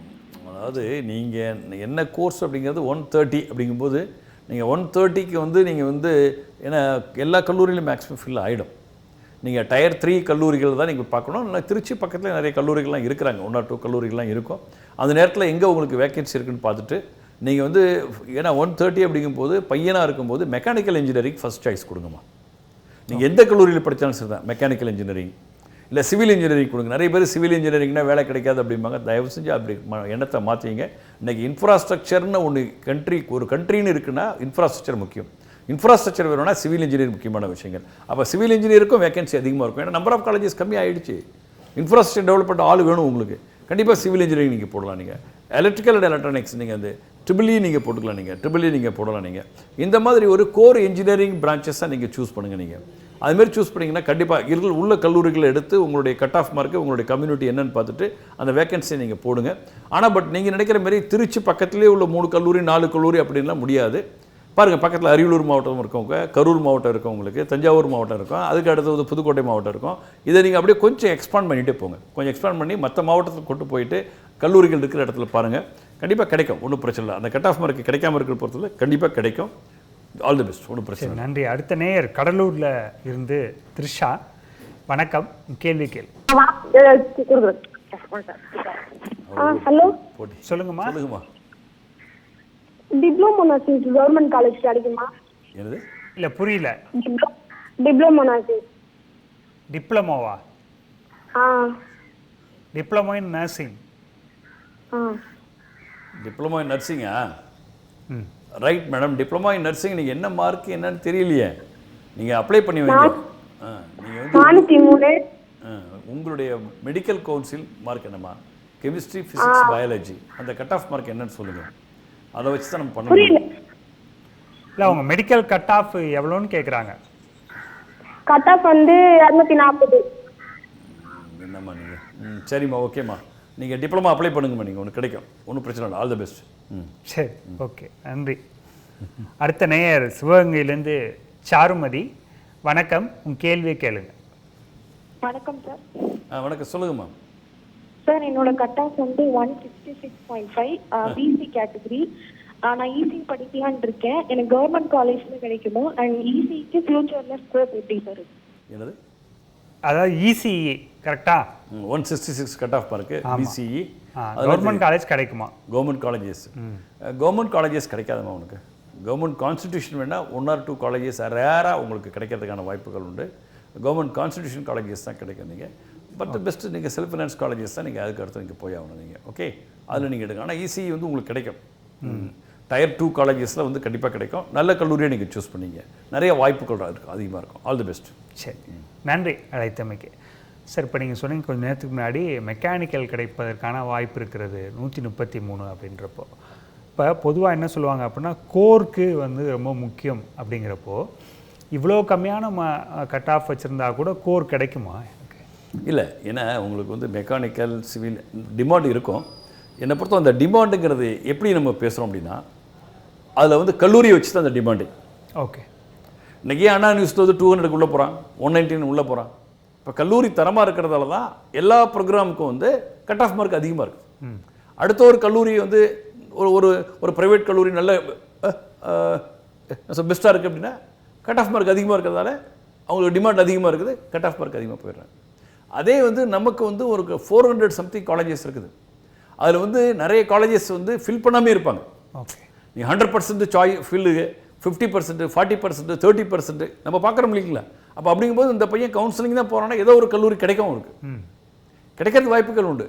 அதாவது நீங்கள் என்ன கோர்ஸ் அப்படிங்கிறது 130 அப்படிங்கும்போது நீங்கள் 130க்கு வந்து நீங்கள் வந்து ஏன்னா எல்லா கல்லூரியிலும் மேக்ஸிமம் ஃபில் ஆகிடும். நீங்கள் டயர் 3 கல்லூரிகள் தான் நீங்கள் பார்க்கணும். இல்லை திருச்சி பக்கத்தில் நிறைய கல்லூரிகள்லாம் இருக்கிறாங்க, 1 or 2 கல்லூரிகள்லாம் இருக்கும். அந்த நேரத்தில் எங்கே உங்களுக்கு வேக்கன்சி இருக்குன்னு பார்த்துட்டு நீங்கள் வந்து, ஏன்னா 130 அப்படிங்கும்போது பையனாக இருக்கும்போது மெக்கானிக்கல் இன்ஜினியரிங் ஃபஸ்ட் சாய்ஸ் கொடுங்கம்மா. நீங்கள் எந்த கல்லூரியில் படித்தாலும் சரி தான், மெக்கானிக்கல் இன்ஜினியரிங் இல்லை சிவில் இன்ஜினியரிங் கொடுங்க. நிறைய பேர் சிவில் இன்ஜினியரிங்னா வேலை கிடைக்காது அப்படிம்பாங்க. தயவு செஞ்சு அப்படி எண்ணத்தை மாற்றிங்க. இன்றைக்கி இன்ஃப்ராஸ்ட்ரக்சர்னு ஒரு கண்ட்ரின்னு இருக்குன்னா இன்ஃப்ராஸ்ட்ரக்சர் முக்கியம். இன்ஃப்ராஸ்ட்ரக்சர் வேணும்னா சிவில் இன்ஜினியரிங் முக்கியமான விஷயங்கள். அப்போ சிவில் இன்ஜினியருக்கும் வேகன்சி அதிகமாக இருக்கும். ஏன்னா நம்பர் ஆஃப் காலேஜஸ் கம்மி ஆகிடுச்சு. இன்ஃப்ராஸ்ட்ரக்சர் டெவலப்மெண்ட் ஆள் வேணும் உங்களுக்கு. கண்டிப்பாக சிவில் இன்ஜினியரிங் நீங்கள் போடலாம். நீங்கள் எலக்ட்ரிக்கல் அண்ட் எலக்ட்ரானிக்ஸ் நீங்கள் வந்து ட்ரிபிள்இ நீங்கள் போட்டுக்கலாம். நீங்கள் போடலாம். நீங்கள் இந்த மாதிரி ஒரு கோர் இன்ஜினியரிங் பிரான்ச்சஸாக நீங்கள் சூஸ் பண்ணுங்கள். நீங்கள் அதுமாரி சூஸ் பண்ணிங்கன்னா கண்டிப்பாக உள்ள கல்லூரிகளை எடுத்து உங்களுடைய கட் ஆஃப் மார்க்கு உங்களுடைய கம்யூனிட்டி என்னன்னு பார்த்துட்டு அந்த வேகன்சியை நீங்கள் போடுங்க. ஆனால் நீங்கள் நினைக்கிற மாதிரி திருச்சி பக்கத்துலேயே உள்ள 3 கல்லூரி 4 கல்லூரி அப்படின்லாம் முடியாது. பாருங்கள், பக்கத்தில் அரியலூர் மாவட்டம் இருக்கவங்க, கரூர் மாவட்டம் இருக்கவங்களுக்கு, தஞ்சாவூர் மாவட்டம் இருக்கும், அதுக்கு அடுத்தது புதுக்கோட்டை மாவட்டம் இருக்கும். இதை நீங்கள் அப்படியே கொஞ்சம் எக்ஸ்பாண்ட் பண்ணிகிட்டே போங்க. கொஞ்சம் எக்ஸ்பாண்ட் பண்ணி மற்ற மாவட்டத்துக்கு கொண்டு போயிட்டு கல்லூரிகள் இருக்கிற இடத்துல பாருங்கள். கண்டிப்பாக கிடைக்கும், ஒன்றும் பிரச்சனை இல்லை. அந்த கட் ஆஃப் மார்க்கு கிடைக்காம இருக்கிற பொறுத்தவரை கண்டிப்பாக கிடைக்கும். ஆல் தி பெஸ்ட், ஒன்றும் பிரச்சனை. நன்றி. அடுத்த நேயர் கடலூரில் இருந்து த்ரிஷா. வணக்கம், கேள்வி கேள்வி. ஹலோ, சொல்லுங்கம்மா. டிப்ளமோ நர்சிங் கவர்மெண்ட் காலேஜ் கிடைக்குமா? என்னது? இல்லை புரியல. Diploma nursing. டிப்ளமோவா? Diploma in nursing. Diploma in நர்சிங்கா? Right madam. Diploma in nursing நீங்கள் என்ன மார்க் என்னன்னு தெரியலையே, நீங்கள் அப்ளை பண்ணி வைங்க. நீங்கள் வந்து உங்களுடைய மெடிக்கல் கவுன்சில் மார்க் என்னம்மா? கெமிஸ்ட்ரி, ஃபிசிக்ஸ், பயாலஜி, அந்த கட் ஆஃப் மார்க் என்னன்னு சொல்லுங்கள். அதை வச்சு தான் நம்ம பண்ண முடியும். இல்லை, அவங்க மெடிக்கல் கட் ஆஃப் எவ்வளோன்னு கேட்குறாங்க. கட் ஆஃப் வந்து 240. என்னம்மா நீங்கள்? சரிம்மா, ஓகேம்மா. நீங்கள் டிப்ளமா அப்ளை பண்ணுங்கம்மா. நீங்கள் ஒன்று கிடைக்கும், ஒன்றும் பிரச்சனை இல்லை. All the best. சரி, ஓகே, நன்றி. அடுத்த நேயர் சிவகங்கையிலேருந்து சாருமதி. வணக்கம், உங்கள் கேள்வியை கேளுங்க. வணக்கம் சார். வணக்கம், சொல்லுங்கம்மா. சார், என்னோட கட் ஆஃப் வந்து 166.5 பிசி கேட்டகரி. நான் இசி படிக்கலான்னு இருக்கேன். எனக்கு கவர்மெண்ட் காலேஜ்ல கிடைக்குமோ? அண்ட் இசிக்கு ஃபியூச்சர்ல ஸ்கோப் எப்படி சார்? என்னது? அதாவது இசிஇ கரெக்டா? 166 cut off mark BCE. Government college கிடைக்குமா? கவர்மெண்ட் காலேஜஸ் கிடைக்காதுமா உனக்கு. கவர்மெண்ட் கான்ஸ்டிடியூஷன் வேணால் 1 or 2 காலேஜஸ் ரேராக உங்களுக்கு கிடைக்கிறதுக்கான வாய்ப்புகள் உண்டு. கவர்மெண்ட் கான்ஸ்டிடியூஷன் காலேஜஸ் தான் கிடைக்கும். நீங்கள் பட் பெஸ்ட்டு நீங்கள் செல்ஃப் ஃபைனான்ஸ் காலேஜஸ் தான் நீங்கள் அதுக்கு அடுத்து நீங்கள் போய் ஆகணும். நீங்கள் ஓகே, அதில் நீங்கள் எடுங்க. ஆனால் இசிஇ வந்து உங்களுக்கு கிடைக்கும். டயர் 2 காலேஜஸில் வந்து கண்டிப்பாக கிடைக்கும். நல்ல கல்லூரியை நீங்கள் சூஸ் பண்ணிங்க. நிறைய வாய்ப்புகள் இருக்கும், அதிகமாக இருக்கும். All the best. சரி, நன்றி அழைத்தமைக்கு. சார், இப்போ நீங்கள் சொன்னீங்க கொஞ்சம் நேரத்துக்கு முன்னாடி மெக்கானிக்கல் கிடைப்பதற்கான வாய்ப்பு இருக்கிறது 133 அப்படின்றப்போ. இப்போ பொதுவாக என்ன சொல்லுவாங்க அப்படின்னா, கோர்க்கு வந்து ரொம்ப முக்கியம் அப்படிங்கிறப்போ இவ்வளோ கம்மியான கட் ஆஃப் வச்சுருந்தா கூட கோர் கிடைக்குமா? இல்லை, ஏன்னா உங்களுக்கு வந்து மெக்கானிக்கல் சிவில் டிமாண்ட் இருக்கும். என்னை பொறுத்த அந்த டிமாண்டுங்கிறது எப்படி நம்ம பேசுகிறோம் அப்படின்னா, அதில் வந்து கல்லூரியை வச்சு தான் அந்த டிமாண்டு. ஓகே, இன்றைக்கி அண்ணா யூனிவர்சிட்டி வந்து 200 உள்ளே போகிறான், 119 உள்ளே போகிறான். இப்போ கல்லூரி தரமாக இருக்கிறதால தான் எல்லா ப்ரோக்ராமுக்கும் வந்து கட் ஆஃப் மார்க் அதிகமாக இருக்குது. அடுத்த ஒரு கல்லூரி வந்து ஒரு ஒரு ப்ரைவேட் கல்லூரி நல்ல பெஸ்ட்டாக இருக்குது அப்படின்னா கட் ஆஃப் மார்க் அதிகமாக இருக்கிறதால அவங்களுக்கு டிமாண்ட் அதிகமாக இருக்குது, கட் ஆஃப் மார்க் அதிகமாக போயிடுறாங்க. அதே வந்து நமக்கு வந்து ஒரு 400 சம்திங் காலேஜஸ் இருக்குது. அதில் வந்து நிறைய காலேஜஸ் வந்து ஃபில் பண்ணாமே இருப்பாங்க. ஓகே, நீங்கள் 100% ஃபில்லுக்கு 50%, 40%, 30% நம்ம பார்க்குறோம் இல்லைங்களா? அப்போ அப்படிங்கும்போது இந்த பையன் கவுன்சிலிங் தான் போகிறான்னா ஏதோ ஒரு கல்லூரி கிடைக்கும் அவருக்கு. கிடைக்கிறது வாய்ப்புகள் உண்டு.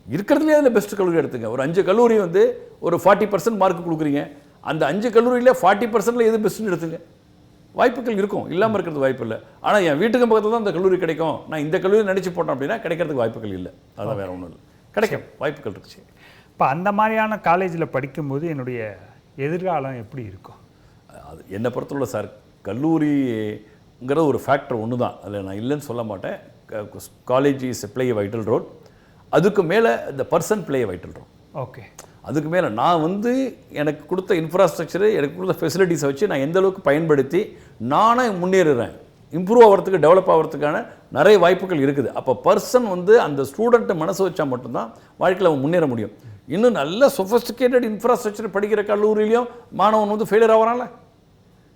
இருக்கிறதுலேயே அதில் பெஸ்ட் கல்லூரி எடுத்துங்க. ஒரு 5 கல்லூரி வந்து ஒரு 40% மார்க் கொடுக்குறீங்க. அந்த 5 கல்லூரியில் 40%ல் எது பெஸ்ட்டுன்னு எடுத்துங்க. வாய்ப்புகள் இருக்கும், இல்லாமல் இருக்கிறது வாய்ப்பு இல்லை. ஆனால் என் வீட்டுக்கு பக்கத்தில் தான் அந்த கல்லூரி கிடைக்கும், நான் இந்த கல்லூரி நினச்சி போட்டேன் அப்படின்னா கிடைக்கிறதுக்கு வாய்ப்புகள் இல்லை. அதான் வேறு ஒன்றும் இல்லை, கிடைக்கும், வாய்ப்புகள் இருந்துச்சு. இப்போ அந்த மாதிரியான காலேஜில் படிக்கும்போது என்னுடைய எதிர்காலம் எப்படி இருக்கும்? அது என்னை பொறுத்தவரை சார், கல்லூரிங்கிற ஒரு ஃபேக்டர் ஒன்று தான், அதில் நான் இல்லைன்னு சொல்ல மாட்டேன். College is play a vital role. அதுக்கு மேலே இந்த person play a vital role. Okay, அதுக்கு மேலே நான் வந்து எனக்கு கொடுத்த இன்ஃப்ராஸ்ட்ரக்சரு, எனக்கு கொடுத்த ஃபெசிலிட்டிஸை வச்சு நான் எந்த அளவுக்கு பயன்படுத்தி நானே முன்னேறுறேன், இம்ப்ரூவ் ஆகிறதுக்கு, டெவலப் ஆகிறதுக்கான நிறைய வாய்ப்புகள் இருக்குது. அப்போ பர்சன் வந்து அந்த ஸ்டூடெண்ட்டை மனசு வச்சா மட்டும்தான் வாழ்க்கையில் அவன் முன்னேற முடியும். இன்னும் நல்ல சொஃபஸ்டிகேட்டட் இன்ஃப்ராஸ்ட்ரக்சர் படிக்கிற கல்லூரியிலையும் மாணவன் வந்து ஃபெயிலியர் ஆகிறான்ல.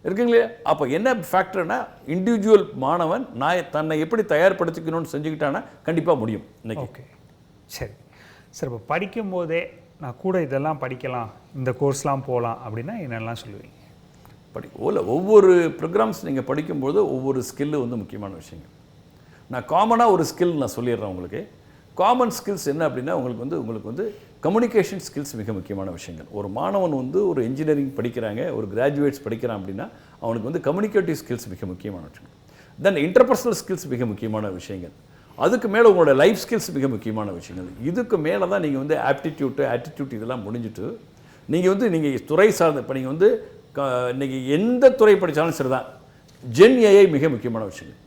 இருக்குங்களே. அப்போ என்ன ஃபேக்டர்னா இண்டிவிஜுவல் மாணவன் தன்னை எப்படி தயார்படுத்திக்கணும்னு செஞ்சுக்கிட்டானா கண்டிப்பாக முடியும் இன்னைக்கு. ஓகே, சரி சார். இப்போ படிக்கும்போதே நான் கூட இதெல்லாம் படிக்கலாம், இந்த கோர்ஸ்லாம் போகலாம் அப்படின்னா என்னெல்லாம் சொல்லுவீங்க? ஒவ்வொரு ப்ரோக்ராம்ஸ் நீங்கள் படிக்கும்போது ஒவ்வொரு ஸ்கில்லு வந்து முக்கியமான விஷயங்கள். நான் காமனாக ஒரு ஸ்கில் நான் சொல்லிடுறேன் உங்களுக்கு. காமன் ஸ்கில்ஸ் என்ன அப்படின்னா உங்களுக்கு வந்து கம்யூனிகேஷன் ஸ்கில்ஸ் மிக முக்கியமான விஷயங்கள். ஒரு மாணவன் வந்து ஒரு இன்ஜினியரிங் படிக்கிறாங்க, ஒரு கிராஜுவேட்ஸ் படிக்கிறான் அப்படின்னா அவனுக்கு வந்து கம்யூனிகேட்டிவ் ஸ்கில்ஸ் மிக முக்கியமான விஷயங்கள். தென் இன்டர்பர்சனல் ஸ்கில்ஸ் மிக முக்கியமான விஷயங்கள். அதுக்கு மேலே உங்களோட லைஃப் ஸ்கில்ஸ் மிக முக்கியமான விஷயங்கள். இதுக்கு மேலே தான் நீங்கள் வந்து ஆட்டிடியூட் இதெல்லாம் முடிஞ்சுட்டு நீங்கள் துறை சார்ந்த இப்போ நீங்கள் வந்து இன்றைக்கி எந்த துறை படித்தாலும் சரி தான், ஜென் ஏஐ மிக முக்கியமான விஷயங்கள்.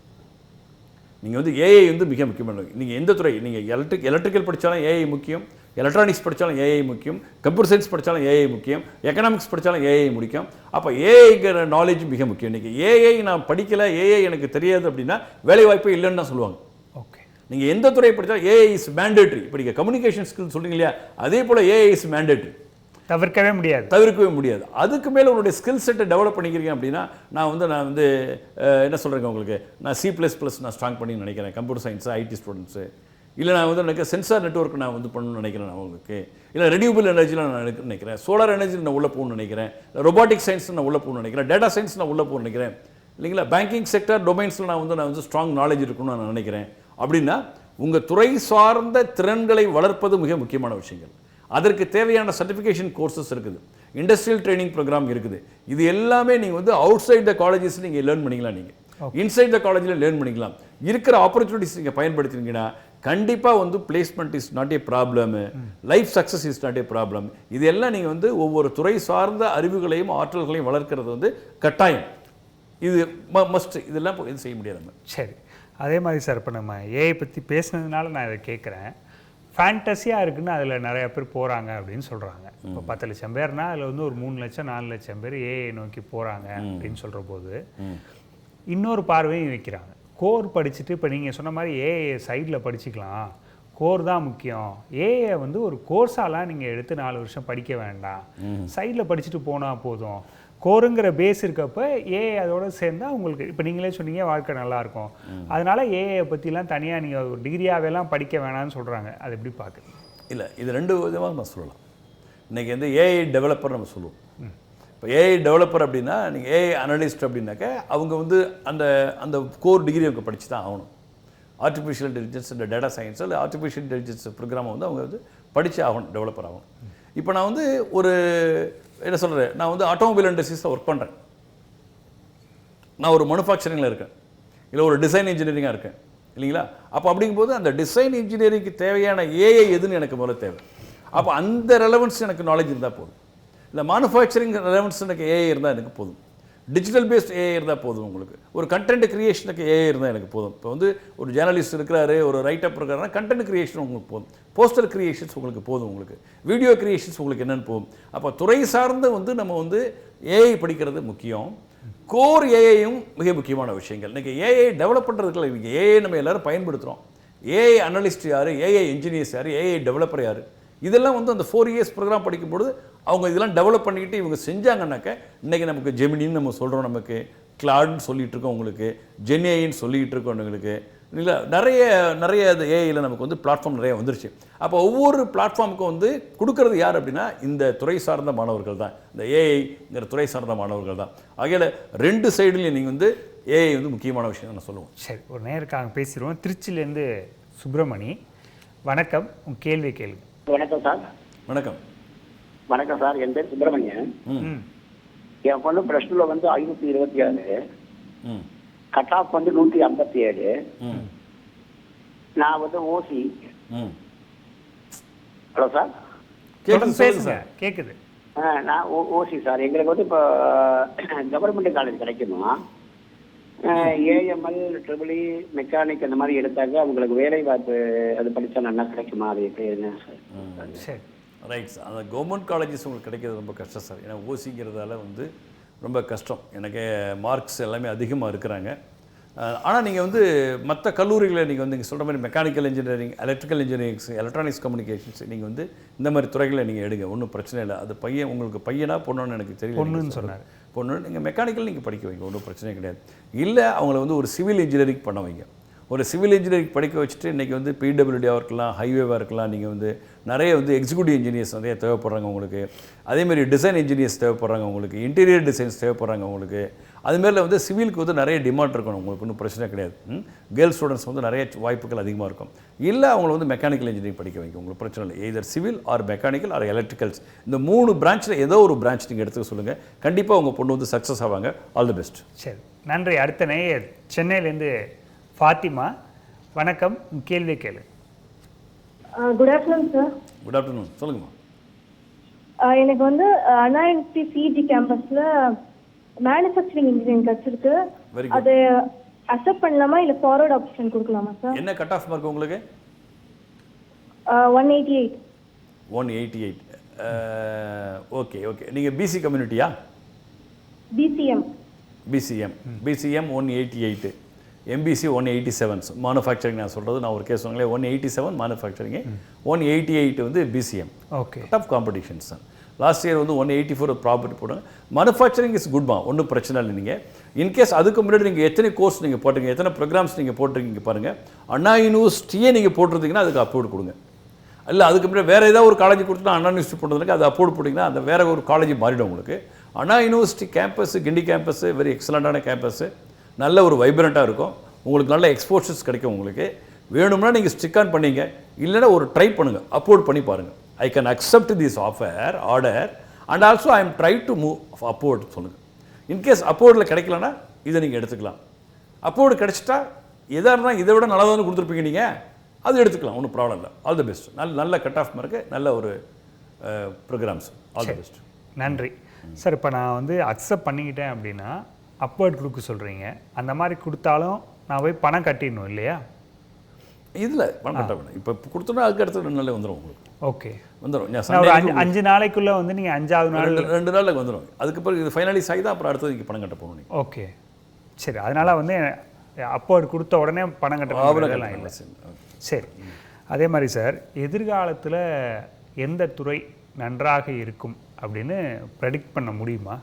நீங்கள் வந்து ஏஐ வந்து மிக முக்கியமான, நீங்கள் எந்த துறை, நீங்கள் எலக்ட்ரிக்கல் படித்தாலும் ஏஐ முக்கியம், எலக்ட்ரானிக்ஸ் படித்தாலும் ஏஐ முக்கியம், கம்ப்யூட்டர் சயின்ஸ் படித்தாலும் ஏஐ முக்கியம், எக்கனாமிக்ஸ் படித்தாலும் ஏஐ முக்கியம். அப்போ ஏஐங்கிற நாலேஜ் மிக முக்கியம். இன்றைக்கி ஏஐ நான் படிக்கலை, ஏஐ எனக்கு தெரியாது அப்படின்னா வேலைவாய்ப்பே இல்லைன்னு தான் சொல்லுவாங்க. ஓகே, நீங்கள் எந்த துறை படித்தாலும் ஏஐ இஸ் மேண்டேட்ரி. இப்போ நீங்கள் கம்யூனிகேஷன் ஸ்கில் சொல்கிறீங்க இல்லையா, அதே போல் ஏஐ இஸ் மேண்டேட்ரி, தவிர்க்கவே முடியாது. அதுக்கு மேலே உங்களுடைய ஸ்கில் செட்டை டெவலப் பண்ணிக்கிறீங்க அப்படின்னா நான் வந்து என்ன சொல்கிறேங்க உங்களுக்கு, நான் C++ நான் ஸ்ட்ராங் பண்ணி நினைக்கிறேன், கம்ப்யூட்டர் சயின்ஸு ஐடி ஸ்டூடெண்ட்ஸு. இல்லை நான் வந்து எனக்கு சென்சார் நெட்வொர்க் நான் வந்து பண்ணணும்னு நினைக்கிறேன் நான் உங்களுக்கு. இல்லை ரெனியூபிள் எனர்ஜியில் நான் நினைக்கிறேன், சோலார் எனர்ஜியில் நான் உள்ள போகணும்னு நினைக்கிறேன், ரொபாட்டிக் சயின்ஸ் நான் உள்ள போகணும்னு நினைக்கிறேன், டேட்டா சயின்ஸ் நான் உள்ள போகணும்னு நினைக்கிறேன் இல்லைங்களா, பேங்கிங் செக்டர் டொமைன்ஸில் நான் வந்து ஸ்ட்ராங் நாலேஜ் இருக்கணும்னு நான் நினைக்கிறேன் அப்படின்னா உங்கள் துறை சார்ந்த திறன்களை வளர்ப்பது மிக முக்கியமான விஷயங்கள். அதற்கு தேவையான சர்டிஃபிகேஷன் கோர்சஸ் இருக்குது, இண்டஸ்ட்ரியல் ட்ரைனிங் ப்ரோக்ராம் இருக்குது. இது எல்லாமே நீங்கள் வந்து அவுட் சைட் த காலேஜஸ் நீங்கள் லேர்ன் பண்ணிக்கலாம், நீங்கள் இன்சைட் த காலேஜில் லேர்ன் பண்ணிக்கலாம். இருக்கிற ஆப்பர்ச்சுனிட்டிஸ் நீங்கள் பயன்படுத்தினீங்கன்னா கண்டிப்பாக வந்து placement is not a problem, life success is not a problem. இதெல்லாம் நீங்கள் வந்து ஒவ்வொரு துறை சார்ந்த அறிவுகளையும் ஆற்றல்களையும் வளர்க்கிறது வந்து கட்டாயம். இது மஸ்ட். இதெல்லாம் இது செய்ய முடியாது நம்ம. சரி, அதே மாதிரி சார் இப்போ நம்ம ஏஐ பற்றி பேசுனதுனால நான் இதை கேட்குறேன். ஃபேண்டஸியாக இருக்குன்னு அதில் நிறையா பேர் போகிறாங்க அப்படின்னு சொல்கிறாங்க. இப்போ 10 லட்சம் பேர்னா அதில் வந்து ஒரு 3 லட்சம் 4 லட்சம் பேர் ஏஐ நோக்கி போகிறாங்க அப்படின்னு சொல்கிற போது இன்னொரு பார்வையும் வைக்கிறாங்க. கோர் படிச்சுட்டு இப்போ நீங்கள் சொன்ன மாதிரி ஏஐ சைடில் படிச்சுக்கலாம், கோர் தான் முக்கியம், ஏஐ வந்து ஒரு கோர்ஸாலாம் நீங்கள் எடுத்து 4 வருஷம் படிக்க வேண்டாம், சைடில் படிச்சுட்டு போனால் போதும், கோருங்கிற பேஸ் இருக்கப்ப ஏஐ அதோட சேர்ந்தா உங்களுக்கு இப்போ நீங்களே சொன்னீங்க வாழ்க்கை நல்லாயிருக்கும், அதனால ஏஐ பற்றிலாம் தனியாக நீங்கள் ஒரு டிகிரியாகவேலாம் படிக்க வேணாம்னு சொல்கிறாங்க. அது எப்படி பார்க்குறீங்க? இல்லை, இது 2 விதமாக நம்ம சொல்லலாம். இன்றைக்கி வந்து ஏஐ டெவலப்பர் நம்ம சொல்லுவோம். இப்போ ஏஐ டெவலப்பர் அப்படின்னா நீங்கள் ஏஐ அனலிஸ்ட் அப்படின்னாக்க அவங்க வந்து அந்த கோர் டிகிரி அவங்க படித்து தான் ஆகணும். ஆர்டிஃபிஷியல் இன்டெலிஜென்ஸ் இந்த டேட்டா சயின்ஸ் இல்லை ஆர்டிஃபிஷியல் இன்டெலிஜென்ஸ் ப்ரோக்ராமை வந்து அவங்க வந்து படித்து ஆகணும், டெவலப்பர் ஆகணும். இப்போ நான் வந்து ஒரு என்ன சொல்கிறேன், நான் வந்து ஆட்டோமொபைல் இண்டஸ்ட்ரீஸில் ஒர்க் பண்ணுறேன், நான் ஒரு மேனுஃபேக்சரிங்கில் இருக்கேன், இல்லை ஒரு டிசைன் இன்ஜினியரிங்காக இருக்கேன் இல்லைங்களா. அப்போ அப்படிங்கும்போது அந்த டிசைன் இன்ஜினியரிங்க்கு தேவையான ஏஐ எதுன்னு எனக்கு முதல்ல தேவை. அப்போ அந்த ரெலவன்ஸ் எனக்கு நாலேஜ் இருந்தால் போதும். இல்லை மேனுஃபேக்சரிங் ரெலவன்ஸ் எனக்கு ஏஐ இருந்தால் எனக்கு போதும். டிஜிட்டல் பேஸ்ட் ஏஐ இருந்தால் போதும். உங்களுக்கு ஒரு கண்டென்ட் கிரியேஷனுக்கு ஏஐ இருந்தால் எனக்கு போதும். இப்போ வந்து ஒரு ஜேர்னலிஸ்ட் இருக்கிறாரு, ஒரு ரைட்டப் இருக்கிறாருன்னா கண்டென்ட் கிரியேஷன் உங்களுக்கு போதும், போஸ்டர் கிரியேஷன்ஸ் உங்களுக்கு போதும், உங்களுக்கு வீடியோ கிரியேஷன்ஸ் உங்களுக்கு என்னென்னு போதும். அப்போ துறை சார்ந்து வந்து நம்ம வந்து ஏஐ படிக்கிறது முக்கியம். கோர் ஏஐயும் மிக முக்கியமான விஷயங்கள். இன்றைக்கி ஏஐ டெவலப் பண்ணுறதுக்குள்ள இன்றைக்கி ஏஐ நம்ம எல்லோரும் பயன்படுத்துகிறோம். ஏஐ அனலிஸ்ட் யார், ஏஐ இன்ஜினியர்ஸ் யார், ஏஐ டெவலப்பர் யார், இதெல்லாம் வந்து அந்த 4 இயர்ஸ் ப்ரோக்ராம் படிக்கும்போது அவங்க இதெல்லாம் டெவலப் பண்ணிக்கிட்டு இவங்க செஞ்சாங்கன்னாக்க இன்றைக்கி நமக்கு ஜெமினின்னு நம்ம சொல்கிறோம், நமக்கு கிளாட்னு சொல்லிகிட்டு இருக்கோம், உங்களுக்கு ஜென்ஏன்னு சொல்லிகிட்டு இருக்கோம் உங்களுக்கு இல்லை. நிறைய அது ஏஐயில் நமக்கு வந்து பிளாட்ஃபார்ம் நிறைய வந்துருச்சு. அப்போ ஒவ்வொரு பிளாட்ஃபார்முக்கும் வந்து கொடுக்கறது யார் அப்படின்னா இந்த துறை சார்ந்த மாணவர்கள் தான், இந்த ஏஐங்கிற துறை சார்ந்த மாணவர்கள் தான். ஆகையில் 2 சைடுலையும் நீங்கள் வந்து ஏஐ வந்து முக்கியமான விஷயம் நான் சொல்லுவோம். சரி, ஒரு நேருக்காக பேசிடுவோம். திருச்சியிலேருந்து சுப்பிரமணி, வணக்கம், உங்கள் கேள்வி கேளுங்க. வணக்கம் சார். வணக்கம். வணக்கம் சார், என் பேர் சுப்பிரமணியன். என் பொண்ணு +2ல வந்து 526, கட் ஆஃப் வந்து 157. நான் வந்து ஓசி. ஹலோ சார், கேட்குது. நான் ஓசி சார். எங்களுக்கு வந்து இப்போ கவர்மெண்ட் காலேஜ் கிடைக்குமா? ஏஎம்எல் ட்ரிபிள்இ மெக்கானிக் அந்த மாதிரி எடுத்தாக்க அவங்களுக்கு வேலை வாய்ப்பு அது படித்தா நல்லா கிடைக்குமா? அது எப்படி என்ன சார்? சரி, ரைட் சார். அந்த கவர்மெண்ட் காலேஜஸ் உங்களுக்கு கிடைக்கிறது ரொம்ப கஷ்டம் சார். ஏன்னா ஓசிங்கிறதால வந்து ரொம்ப கஷ்டம். எனக்கு மார்க்ஸ் எல்லாமே அதிகமாக இருக்கிறாங்க. ஆனால் நீங்கள் வந்து மற்ற கல்லூரிகளை நீங்கள் வந்து நீங்கள் சொல்கிற மாதிரி mechanical engineering, electrical engineerings, electronics communications நீங்கள் வந்து இந்த மாதிரி துறைகளை நீங்கள் எடுங்க, ஒன்றும் பிரச்சனை இல்லை. அது உங்களுக்கு பையனா பொண்ணுன்னு எனக்கு தெரியல. பொண்ணுன்னு சொன்னார். பொண்ணு நீங்கள் மெக்கானிக்கல் நீங்கள் படிக்க வைங்க, ஒன்றும் பிரச்சனை கிடையாது. இல்லை அவங்கள வந்து ஒரு சிவில் இன்ஜினியரிங் பண்ண வைங்க. ஒரு சிவில் இன்ஜினியரிங் படிக்க வச்சுட்டு இன்றைக்கி வந்து பிடபிள்யூடியாக இருக்கலாம், ஹைவேவாக இருக்கலாம், நீங்கள் வந்து நிறைய வந்து எக்ஸிக்யூட்டிவ் இன்ஜினியர்ஸ் நிறைய தேவைப்படுறாங்க உங்களுக்கு. அதேமாதிரி டிசைன் இன்ஜினியர்ஸ் தேவைப்படுறாங்க உங்களுக்கு, இன்டீரியர் டிசைன்ஸ் தேவைப்படுறாங்க உங்களுக்கு. அதுமாரில வந்து சிவிலுக்கு வந்து நிறைய டிமாண்ட் இருக்கணும், உங்களுக்கு ஒன்றும் பிரச்சனை கிடையாது. கேர்ள்ஸ் ஸ்டூடெண்ட்ஸ் வந்து நிறைய வாய்ப்புகள் அதிகமாக இருக்கும். இல்லை அவங்கள வந்து மெக்கானிக்கல் இன்ஜினியரிங் படிக்க வைங்க, உங்களுக்கு பிரச்சனை இல்லை. Either civil R mechanical R electricals, இந்த 3 பிரான்ச்சில் ஏதோ ஒரு பிரான்ச் நீங்கள் எடுத்துக்க சொல்லுங்கள். கண்டிப்பாக உங்கள் பொண்ணு வந்து சக்ஸஸ் ஆவாங்க. All the best. சரி, நன்றி. அடுத்த நேயர் சென்னையிலேருந்து ஃபாத்திமா. வணக்கம், கேள்வி கேளு. Good afternoon sir. Good afternoon, சொல்லுங்கம்மா. எனக்கு வந்து அண்ணா யூனிவர்சிட்டி சிஜி கேம்பஸில் மேனுஃபேக்சரிங் இன்ஜினியரிங் கிடச்சிருக்கு. அது அக்செப்ட் பண்ணலாமா இல்லை ஃபார்வர்ட் ஆப்ஷன் கொடுக்கலாமா சார்? என்ன கட் ஆஃப் மார்க் உங்களுக்கு? 188. 188. Okay okay. நீங்கள் பிசி கம்யூனிட்டியா? பிசிஎம். BCM 188, MBC 187. மேனுஃபேக்சரிங் நான் சொல்கிறது, நான் ஒரு கேஸ் சொன்னாங்களே 187 மேனுஃபேக்சரிங்கு, 188 வந்து பிசிஎம். ஓகே, டஃப் காம்படிஷன்ஸ் தான். லாஸ்ட் இயர் வந்து 184 ப்ராப்பர்ட்டி போடுங்க. மேனுஃபேக்சரிங் இஸ் குட்மா, ஒன்றும் பிரச்சனை இல்லை. நீங்கள் இன்கேஸ் அதுக்கு முன்னாடி நீங்கள் எத்தனை கோர்ஸ் நீங்கள் போட்டிருக்கீங்க, எத்தனை ப்ரோக்ராம்ஸ் நீங்கள் போட்டிருக்கீங்க பாருங்கள். அண்ணா யூனிவர்சிட்டியே நீங்கள் போட்டிருந்தீங்கன்னா அதுக்கு அப்ரூவ் கொடுங்க. இல்லை அதுக்கு முன்னாடி வேறு ஏதாவது ஒரு காலேஜ் கொடுத்துட்டா அண்ணா யூனிவர்சிட்டி போட்டதுக்கு அது அப்ரூவ் போட்டிங்கன்னா அந்த வேறு ஒரு காலேஜ் மாறிடும் உங்களுக்கு. அண்ணா யூனிவர்சிட்டி கேம்பஸ், கிண்டி கேம்பஸ் வெரி எக்ஸலண்ட்டான கேம்பஸ்ஸு, நல்ல ஒரு வைப்ரண்ட்டாக இருக்கும், உங்களுக்கு நல்ல எக்ஸ்போஷர்ஸ் கிடைக்கும். உங்களுக்கு வேணும்னா நீங்கள் ஸ்டிக் ஆன் பண்ணிங்க, இல்லைன்னா ஒரு ட்ரை பண்ணுங்கள், அப்லோட் பண்ணி பாருங்கள். ஐ can accept this order and also I am try to move upward சொல்லுங்கள். இன்கேஸ் அப்வோர்டில் கிடைக்கலன்னா இதை நீங்கள் எடுத்துக்கலாம். அப்வோர்டு கிடைச்சிட்டா எதாக இருந்தால் இதை விட நல்லா தானே கொடுத்துருப்பீங்க நீங்கள், அது எடுத்துக்கலாம், ஒன்றும் ப்ராப்ளம் இல்லை. All the best. நல்ல கட் ஆஃப் மார்க்கு, நல்ல ஒரு ப்ரோக்ராம்ஸ். All the best. நன்றி சார். இப்போ நான் வந்து அக்செப்ட் பண்ணிக்கிட்டேன் அப்படின்னா அப்வர்ட் கொடுக்க சொல்கிறீங்க. அந்த மாதிரி கொடுத்தாலும் நான் போய் பணம் கட்டிடணும் இல்லையா? இதில் பணம் கட்ட வேணும். இப்போ கொடுத்தோன்னா அதுக்கு அடுத்து 2 நாளில் வந்துடும் உங்களுக்கு. ஓகே, வந்துடும். ஒரு 5 நாளைக்குள்ளே வந்து நீங்கள் 5ஆவது நாள் 2 நாளில் வந்துடும். அதுக்கு பிறகு இது ஃபைனலைஸ் ஆகி தான் அப்புறம் அடுத்தது நீங்கள் பணம் கட்ட போகணும் நீங்கள். ஓகே, சரி. அதனால் வந்து அப்வர்ட் கொடுத்த உடனே பணம் கட்டலாம் இல்லை. சரி, அதே மாதிரி சார், எதிர்காலத்தில் எந்த துறை நன்றாக இருக்கும் அப்படின்னு ப்ரெடிக்ட் பண்ண முடியுமா?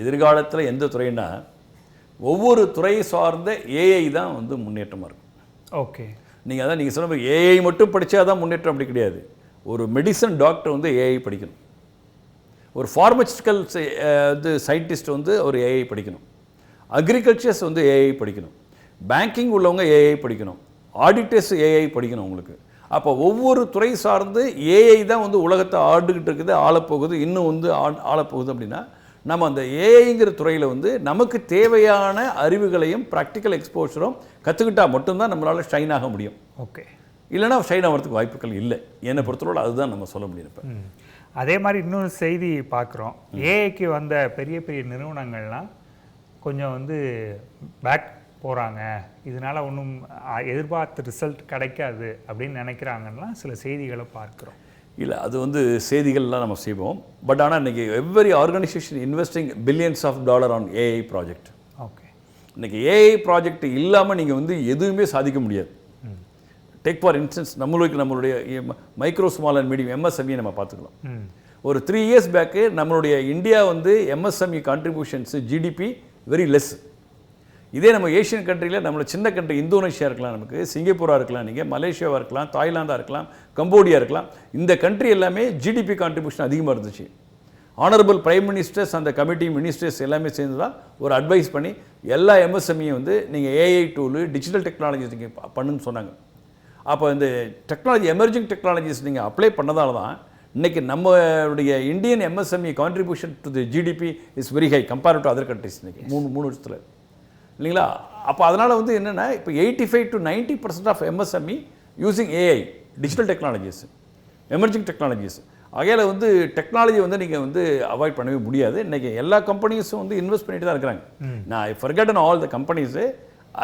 எதிர்காலத்தில் எந்த துறைன்னா ஒவ்வொரு துறை சார்ந்த ஏஐ தான் வந்து முன்னேற்றமாக இருக்கும். ஓகே, நீங்கள் அதான் நீங்கள் சொன்ன ஏஐ மட்டும் படித்தா தான் முன்னேற்றம் அப்படி கிடையாது. ஒரு மெடிசன் டாக்டர் வந்து ஏஐ படிக்கணும், ஒரு ஃபார்மசிட்டிக்கல் வந்து சயின்டிஸ்ட் வந்து ஒரு ஏஐ படிக்கணும், அக்ரிகல்ச்சர்ஸ் வந்து ஏஐ படிக்கணும், பேங்கிங் உள்ளவங்க ஏஐ படிக்கணும், ஆடிட்டர்ஸ் ஏஐ படிக்கணும் உங்களுக்கு. அப்போ ஒவ்வொரு துறை சார்ந்து ஏஐ தான் வந்து உலகத்தை ஆண்டுகிட்டு இருக்குது, ஆளப்போகுது, இன்னும் வந்து ஆளப்போகுது. அப்படின்னா நம்ம அந்த ஏஐங்கிற துறையில் வந்து நமக்கு தேவையான அறிவுகளையும் ப்ராக்டிக்கல் எக்ஸ்போஷரும் கற்றுக்கிட்டால் மட்டும்தான் நம்மளால் ஷைன் ஆக முடியும். ஓகே, இல்லைனா ஷைன் ஆகிறதுக்கு வாய்ப்புகள் இல்லை. என்னை பொறுத்தவரை அதுதான் நம்ம சொல்ல முடியும். இப்போ அதே மாதிரி இன்னொரு செய்தி பார்க்குறோம், ஏஐக்கு வந்த பெரிய பெரிய நிறுவனங்கள்லாம் கொஞ்சம் வந்து பேக் போகிறாங்க, இதனால் ஒன்றும் எதிர்பார்த்த ரிசல்ட் கிடைக்காது அப்படின்னு நினைக்கிறாங்கன்னா சில செய்திகளை பார்க்குறோம். இல்லை, அது வந்து செய்திகள்லாம் நம்ம செய்வோம். பட் ஆனால் இன்றைக்கி every organisation investing billions of dollar on AI project. Okay, இன்றைக்கி ஏஐ ப்ராஜெக்ட் இல்லாமல் நீங்கள் வந்து எதுவுமே சாதிக்க முடியாது. டேக் ஃபார் இன்ஸ்டன்ஸ் நம்மளுடைய micro small and medium MSME நம்ம பார்த்துக்கலாம். ஒரு 3 years பேக்கு நம்மளுடைய இந்தியா வந்து MSME contributions GDP very less. இதே நம்ம ஏஷியன் கண்ட்ரியில் நம்மளோட சின்ன கண்ட்ரி இந்தோனேஷியா இருக்கலாம், நமக்கு சிங்கப்பூராக இருக்கலாம், நீங்கள் மலேசியாவாக இருக்கலாம், தாய்லாந்தாக இருக்கலாம், கம்போடியா இருக்கலாம், இந்த கண்ட்ரி எல்லாமே ஜிடிபி கான்ட்ரிபியூஷன் அதிகமாக இருந்துச்சு. ஆனரபிள் பிரைம் மினிஸ்டர்ஸ் அந்த கமிட்டி மினிஸ்டர்ஸ் எல்லாமே சேர்ந்து தான் ஒரு அட்வைஸ் பண்ணி எல்லா எம்எஸ்எம்இயும் வந்து நீங்கள் ஏஐ டூலு டிஜிட்டல் டெக்னாலஜிஸ் நீங்கள் பண்ணுன்னு சொன்னாங்க. அப்போ இந்த டெக்னாலஜி எமர்ஜிங் டெக்னாலஜிஸ் நீங்கள் அப்ளை பண்ணதால தான் இன்றைக்கி நம்மளுடைய Indian MSME contribution to the GDP is very high compared to other countries இன்றைக்கி 3 வருஷத்தில் இல்லைங்களா. அப்போ அதனால் வந்து என்னென்னா இப்போ 85 to 90% of MSME using AI digital technologies emerging technologies. ஆகையால் வந்து டெக்னாலஜி வந்து நீங்கள் வந்து அவாய்ட் பண்ணவே முடியாது. இன்றைக்கி எல்லா கம்பெனிஸும் வந்து இன்வெஸ்ட் பண்ணிட்டு தான் இருக்கிறாங்க. நான் I forgotten all the companies.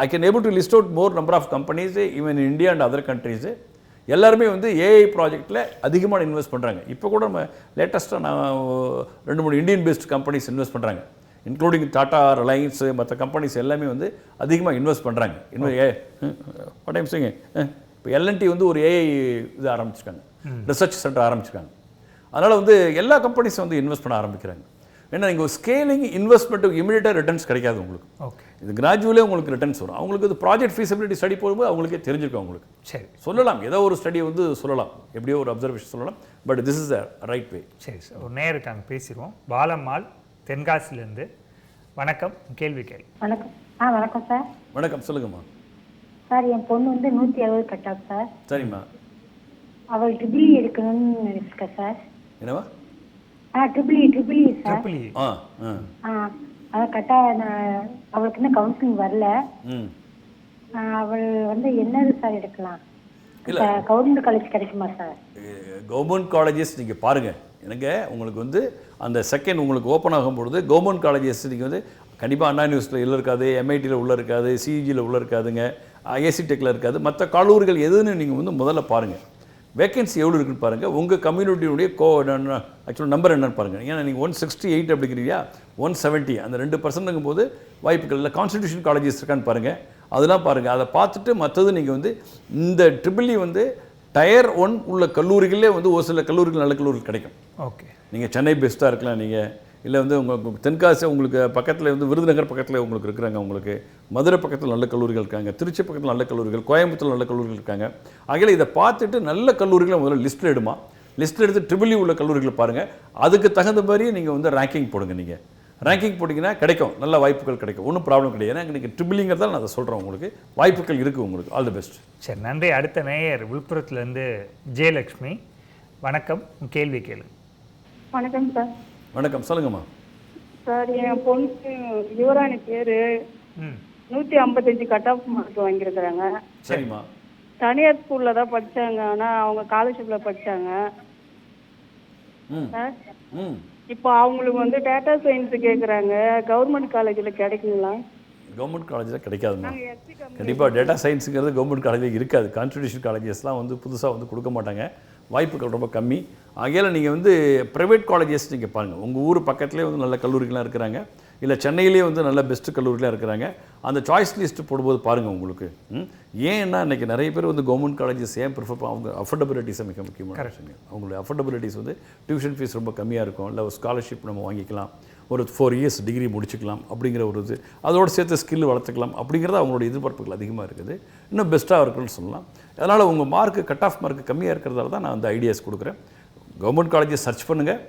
I can able to list out more number of companies even in India and other countries. எல்லாருமே வந்து ஏஐ ப்ராஜெக்டில் அதிகமாக இன்வெஸ்ட் பண்ணுறாங்க. இப்போ கூட நம்ம லேட்டஸ்ட்டாக நான் 2-3 இந்தியன் பேஸ்ட் கம்பெனிஸ் இன்வெஸ்ட் பண்ணுறாங்க, இன்க்ளூடிங் டாட்டா, ரிலையன்ஸு, மற்ற கம்பெனிஸ் எல்லாமே வந்து அதிகமாக இன்வெஸ்ட் பண்ணுறாங்க. இன்னும் டைம் சொல்லுங்க, இப்போ எல்என்டி வந்து ஒரு ஏஐ இது ஆரம்பிச்சிருக்காங்க, ரிசர்ச் சென்டர் ஆரம்பிச்சிருக்காங்க. அதனால் வந்து எல்லா கம்பெனிஸும் வந்து இன்வெஸ்ட் பண்ண ஆரம்பிக்கிறாங்க. ஏன்னா நீங்கள் ஸ்கேலிங் இன்வெஸ்ட்மெண்ட்டு இமீடியட்டாக ரிட்டர்ன்ஸ் கிடைக்காது உங்களுக்கு. ஓகே. இது கிராஜுவலே உங்களுக்கு ரிட்டர்ன்ஸ் வரும். அவங்களுக்கு இது ப்ராஜெக்ட் ஃபீஸிபிலிட்டி ஸ்டடி போகும்போது அவங்களுக்கே தெரிஞ்சிருக்கும். அவங்களுக்கு சரி சொல்லலாம், ஏதோ ஒரு ஸ்டடியை வந்து சொல்லலாம், எப்படியோ ஒரு அப்சர்வேஷன் சொல்லலாம். But this is the right way. சரி சார், ஒரு நேருக்காங்க பேசிடுவோம். பாலம்மாள் தென்காசிலேருந்து. வணக்கம், கேள்வி கேள்வி. வணக்கம். வணக்கம் சார். வணக்கம், சொல்லுங்கம்மா. சார் என் பொண்ணு வந்து 170 கட் ஆஃப் சார். சரிம்மா. அவள் ட்ரிபிள் எடுக்கணும்னு இருக்கா சார். என்னவா? Triple sir. அதான் கட்டா அவளுக்கு இன்னும் கவுன்சிலிங் வரல. அவள் வந்து என்னது சார் எடுக்கலாம்? கவர்மெண்ட் காலேஜ் கிடைக்குமா சார்? கவர்மெண்ட் காலேஜஸ் நீங்கள் பாருங்கள். எனக்கு உங்களுக்கு வந்து அந்த செகண்ட் உங்களுக்கு ஓப்பன் ஆகும்பொழுது கவர்மெண்ட் காலேஜஸ் நீங்கள் வந்து கண்டிப்பாக அண்ணா யூனிவர்சிட்டியில் உள்ள இருக்காது, எம்ஐடியில் உள்ள இருக்காது, சிஇஜியில் உள்ள இருக்காதுங்க, ஐஏசி டெக்கில் இருக்காது. மற்ற கல்லூரிகள் எதுன்னு நீங்கள் வந்து முதல்ல பாருங்கள். வேகன்சி எவ்வளோ இருக்குன்னு பாருங்கள். உங்கள் கம்யூனிட்டியுடைய ஆக்சுவலாக நம்பர் என்னன்னு பாருங்கள். ஏன்னா நீங்கள் 168 அப்படிங்கிறீங்க, 170 அந்த 2% போது வாய்ப்புகள் இல்லை. கான்ஸ்டிடியூஷன் காலேஜஸ் இருக்கான்னு பாருங்கள், அதெல்லாம் பாருங்கள். அதை பார்த்துட்டு மற்றது நீங்கள் வந்து இந்த ட்ரிபிள்இ வந்து டயர் 1 உள்ள கல்லூரிகளே வந்து ஒரு சில கல்லூரிகள் நல்ல கல்லூரிகள் கிடைக்கும். ஓகே. நீங்கள் சென்னை பெஸ்ட்டாக இருக்கலாம், நீங்கள் இல்லை வந்து உங்களுக்கு தென்காசி உங்களுக்கு பக்கத்தில் வந்து விருதுநகர் பக்கத்தில் உங்களுக்கு இருக்கிறாங்க, உங்களுக்கு மதுரை பக்கத்தில் நல்ல கல்லூரிகள் இருக்காங்க, திருச்சி பக்கத்தில் நல்ல கல்லூரிகள், கோயம்புத்தூர் நல்ல கல்லூரிகள் இருக்காங்க. ஆகையில் இதை பார்த்துட்டு நல்ல கல்லூரிகளை முதல்ல லிஸ்ட்டில் எடுமா. லிஸ்ட்டில் எடுத்து ட்ரிபிள்இ உள்ள கல்லூரிகளை பாருங்கள். அதுக்கு தகுந்த மாதிரி நீங்கள் வந்து ரேங்கிங் போடுங்க. நீங்கள் ரேங்கிங் போட்டிங்கன்னா கிடைக்கும், நல்ல வாய்ப்புகள் கிடைக்கும், ஒன்றும் ப்ராப்ளம் கிடையாது. ஏன்னா இன்றைக்கி ட்ரிபிள்இங்கிறதால நான் அதை சொல்கிறேன், உங்களுக்கு வாய்ப்புகள் இருக்குது, உங்களுக்கு ஆல் தி பெஸ்ட். சரி, நன்றி. அடுத்த நேயர் விழுப்புரத்துலேருந்து ஜெயலக்ஷ்மி. வணக்கம், கேள்வி கேளு. வணக்கம் சார். வணக்கம், சொல்லுங்கம்மா. சார் என் பொண்ணுக்கு யுவராணி பேர் 155 கட் ஆஃப் மார்க் வாங்கியிருக்கிறாங்க. சரிம்மா. தனியார் ஸ்கூலில் தான் படித்தாங்க, ஆனால் அவங்க ஸ்காலர்ஷிப்பில் படித்தாங்க சார். இப்போ அவங்களுக்கு வந்து டேட்டா சயின்ஸ் கேட்குறாங்க, கவர்மெண்ட் காலேஜில் கிடைக்குங்களா? கவர்மெண்ட் காலேஜில் கிடைக்காதுமா. கண்டிப்பாக டேட்டா சயின்ஸுங்கிறது கவர்மெண்ட் காலேஜில் இருக்காது. கான்ஸ்டிடியூஷன் காலேஜஸ்லாம் வந்து புதுசாக வந்து கொடுக்க மாட்டாங்க, வாய்ப்புகள் ரொம்ப கம்மி. ஆகையால் நீங்கள் வந்து ப்ரைவேட் காலேஜஸ் நீங்கள் பாருங்கள். உங்கள் ஊர் பக்கத்துலேயே வந்து நல்ல கல்லூரிகள்லாம் இருக்கிறாங்க, இல்லை சென்னையிலே வந்து நல்ல பெஸ்ட்டு கல்லூரிலாம் இருக்கிறாங்க. அந்த சாய்ஸ் லிஸ்ட்டு போடும்போது பாருங்கள் உங்களுக்கு. ஏன்னா இன்றைக்கி நிறைய பேர் வந்து கவர்மெண்ட் காலேஜஸ் ஏன் ப்ரிஃபர், அவங்க அஃபோர்டபிலிட்டிஸை மிக முக்கியமான விஷயம். அவங்களுடைய அஃபோர்டபிலிட்டிஸ் வந்து டியூஷன் ஃபீஸ் ரொம்ப கம்மியாக இருக்கும், இல்லை ஒரு ஸ்காலர்ஷிப் நம்ம வாங்கிக்கலாம், ஒரு 4 இயர்ஸ் டிகிரி முடிச்சுக்கலாம் அப்படிங்கிற ஒரு இது, அதோடு சேர்த்து ஸ்கில் வளர்த்துக்கலாம் அப்படிங்கிறது அவங்களுடைய எதிர்பார்ப்புகள் அதிகமாக இருக்குது. இன்னும் பெஸ்ட்டாக இருக்குன்னு சொல்லலாம். அதனால் உங்கள் மார்க்கு கட் ஆஃப் மார்க்கு கம்மியாக இருக்கிறதால தான் நான் அந்த ஐடியாஸ் கொடுக்குறேன். கவர்மெண்ட் காலேஜஸ் சர்ச் பண்ணுங்கள்,